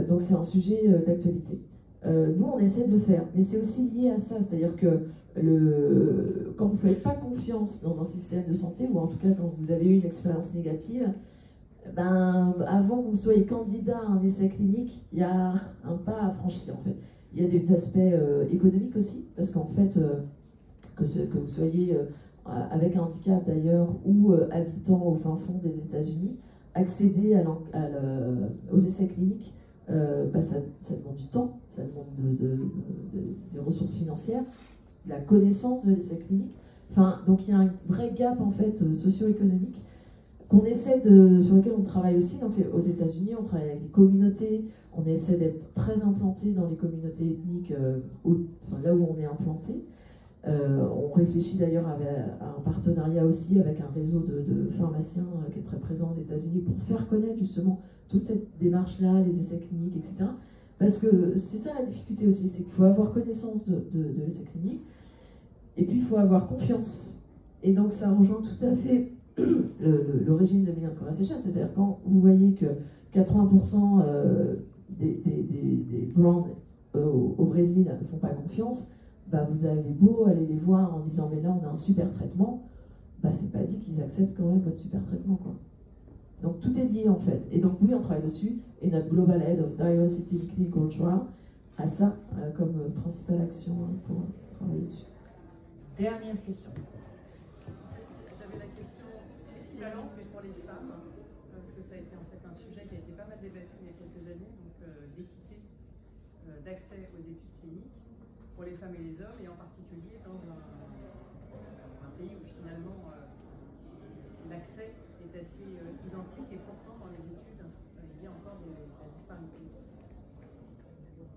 S2: Donc c'est un sujet d'actualité. Nous, on essaie de le faire, mais c'est aussi lié à ça, c'est-à-dire que quand vous ne faites pas confiance dans un système de santé, ou en tout cas quand vous avez eu une expérience négative, avant que vous soyez candidat à un essai clinique, il y a un pas à franchir en fait. Il y a des aspects économiques aussi, parce qu'en fait, que vous soyez avec un handicap d'ailleurs, ou habitant au fin fond des États-Unis, accéder aux essais cliniques, ça demande du temps, ça demande des ressources financières, de la connaissance de l'essai clinique. Donc il y a un vrai gap en fait socio-économique sur lequel on travaille aussi. Donc aux États-Unis, on travaille avec les communautés, on essaie d'être très implanté dans les communautés ethniques, là où on est implanté. On réfléchit d'ailleurs à un partenariat aussi avec un réseau de pharmaciens qui est très présent aux États-Unis pour faire connaître justement toute cette démarche-là, les essais cliniques, etc. Parce que c'est ça la difficulté aussi, c'est qu'il faut avoir connaissance de l'essai clinique, et puis il faut avoir confiance. Et donc ça rejoint tout à fait l'origine de Million Conversation, c'est-à-dire quand vous voyez que 80% des brands au Brésil ne font pas confiance, bah vous avez beau aller les voir en disant mais là on a un super traitement, bah c'est pas dit qu'ils acceptent quand même votre super traitement, quoi. Donc tout est lié en fait. Et donc oui, on travaille dessus, et notre Global Head of Diversity in Clinical Trial a ça comme principale action pour travailler dessus.
S1: Dernière question.
S10: J'avais la question équivalente, mais pour les femmes, parce que ça a été en fait un sujet qui a été pas mal débattu il y a quelques années, donc l'équité d'accès aux études cliniques pour les femmes et les hommes, et en particulier dans un pays où finalement l'accès est assez identique, et pourtant dans les études, il y a encore de la disparité.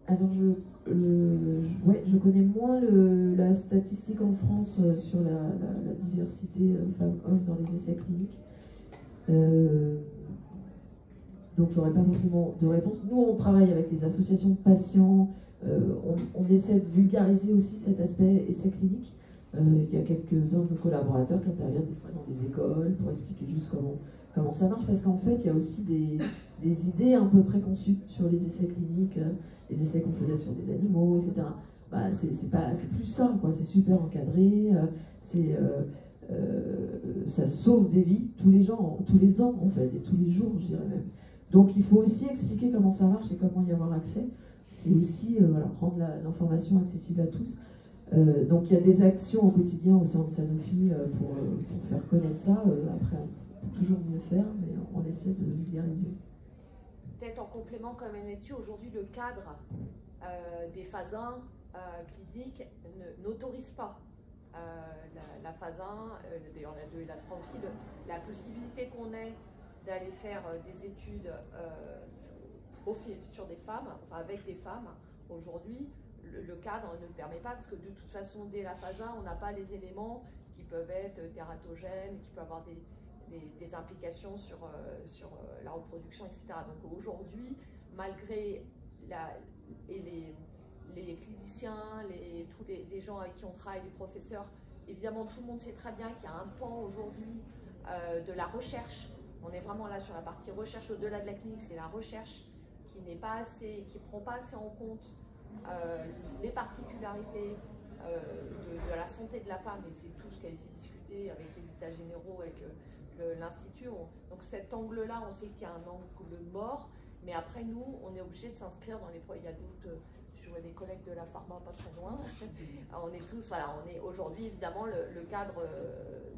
S2: Alors je connais moins la statistique en France sur la diversité femmes-hommes dans les essais cliniques. Donc j'aurais pas forcément de réponse. Nous on travaille avec les associations de patients, on essaie de vulgariser aussi cet aspect essais cliniques. Il y a quelques-uns de nos collaborateurs qui interviennent des fois dans des écoles pour expliquer juste comment ça marche, parce qu'en fait il y a aussi des idées un peu préconçues sur les essais cliniques, les essais qu'on faisait sur des animaux, etc. Bah, c'est plus ça, quoi. C'est super encadré, ça sauve des vies tous les ans en fait, et tous les jours je dirais même. Donc il faut aussi expliquer comment ça marche et comment y avoir accès. C'est aussi rendre l'information accessible à tous. Donc il y a des actions au quotidien au sein de Sanofi pour faire connaître ça. Après, on peut toujours mieux faire, mais on essaie de vulgariser.
S8: Peut-être en complément, comme elle est dessus, aujourd'hui le cadre des phases 1 cliniques n'autorise pas la phase 1, d'ailleurs la 2 et la 3 aussi, la possibilité qu'on ait d'aller faire des études sur des femmes, enfin avec des femmes. Aujourd'hui, le cadre ne le permet pas, parce que de toute façon, dès la phase 1, on n'a pas les éléments qui peuvent être tératogènes, qui peuvent avoir des implications sur la reproduction, etc. Donc aujourd'hui, malgré les cliniciens, tous les gens avec qui on travaille, les professeurs, évidemment tout le monde sait très bien qu'il y a un pan aujourd'hui de la recherche. On est vraiment là sur la partie recherche au-delà de la clinique, c'est la recherche qui ne prend pas assez en compte les particularités de la santé de la femme, et c'est tout ce qui a été discuté avec les états généraux, avec l'Institut. Donc cet angle-là, on sait qu'il y a un angle mort, mais après nous, on est obligé de s'inscrire dans les projets. Il y a d'autres, je vois des collègues de la pharma pas très loin. On est tous, on est aujourd'hui, évidemment, le cadre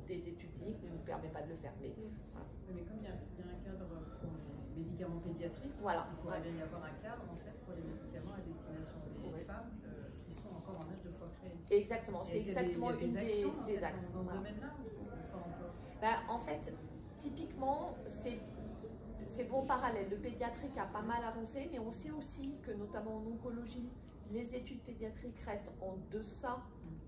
S8: des études cliniques ne nous permet pas de le faire. Mais, voilà.
S10: Mais comme il y a un cadre pour les médicaments pédiatriques,
S8: voilà.
S10: il pourrait bien y avoir un cadre en fait pour les médicaments à destination des femmes qui sont encore en âge de procréer.
S8: Exactement, c'est exactement une des axes.
S10: Dans ce domaine-là,
S8: en fait, typiquement, c'est bon parallèle. Le pédiatrique a pas mal avancé, mais on sait aussi que notamment en oncologie, les études pédiatriques restent en deçà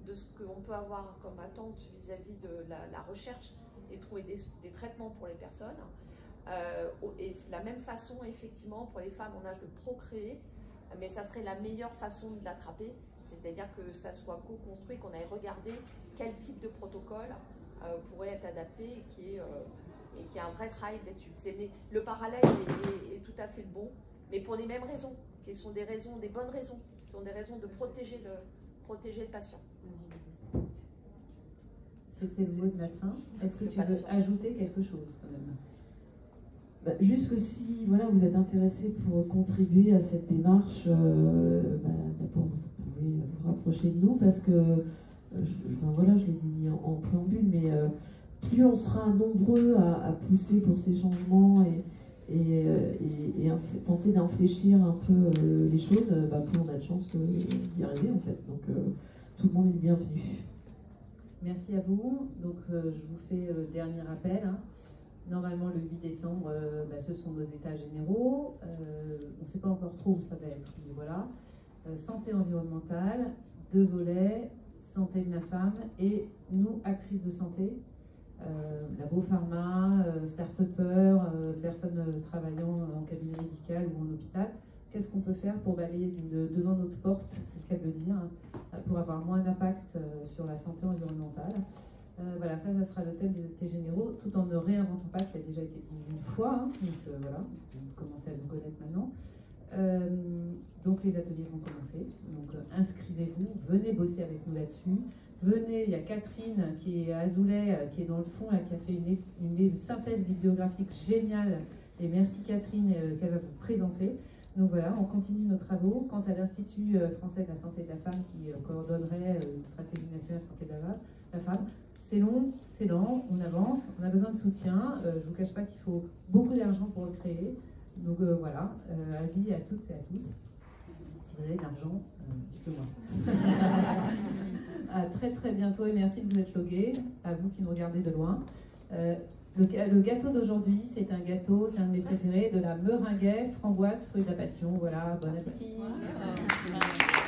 S8: de ce qu'on peut avoir comme attente vis-à-vis de la recherche et trouver des traitements pour les personnes. Et c'est la même façon, effectivement, pour les femmes en âge de procréer, mais ça serait la meilleure façon de l'attraper, c'est-à-dire que ça soit co-construit, qu'on aille regarder quel type de protocole pourrait être adapté et qui est un vrai travail là-dessus. Le parallèle est tout à fait bon, mais pour les mêmes raisons, qui sont des bonnes raisons, qui sont des raisons de protéger le patient.
S1: C'était le mot de la fin. Est-ce que tu veux ajouter quelque chose quand même?
S2: Juste que si vous êtes intéressé pour contribuer à cette démarche, d'abord vous pouvez vous rapprocher de nous, parce que je l'ai dit en préambule, mais plus on sera nombreux à pousser pour ces changements et tenter d'infléchir un peu les choses, plus on a de chances d'y arriver en fait. Donc tout le monde est le bienvenu.
S1: Merci à vous. Donc je vous fais le dernier rappel. Normalement le 8 décembre, ce sont nos états généraux. On ne sait pas encore trop où ça va être, mais voilà. Santé environnementale, 2 volets, santé de la femme et nous, actrices de santé, labo pharma, start-upper, personnes travaillant en cabinet médical ou en hôpital. Qu'est-ce qu'on peut faire pour balayer devant notre porte, c'est le cas de le dire, pour avoir moins d'impact sur la santé environnementale. Voilà, ça sera le thème des ateliers généraux, tout en ne réinventant pas, ce qui a déjà été dit une fois, hein, donc voilà, vous commencez à nous connaître maintenant. Donc les ateliers vont commencer, donc inscrivez-vous, venez bosser avec nous là-dessus. Venez, il y a Catherine qui est à Azoulay, qui est dans le fond, là, qui a fait une synthèse bibliographique géniale, et merci Catherine qu'elle va vous présenter. Donc voilà, on continue nos travaux. Quant à l'Institut français de la santé de la femme qui coordonnerait une stratégie nationale de santé de la femme, c'est long, c'est lent, on avance, on a besoin de soutien. Je ne vous cache pas qu'il faut beaucoup d'argent pour le créer. Donc voilà, avis à toutes et à tous. Si vous avez de l'argent, dites-le-moi. À très très bientôt et merci de vous être logués, à vous qui nous regardez de loin. Le gâteau d'aujourd'hui, c'est un gâteau, c'est un de mes préférés, de la meringuée, framboise, fruit de la passion. Voilà, bon appétit. Merci.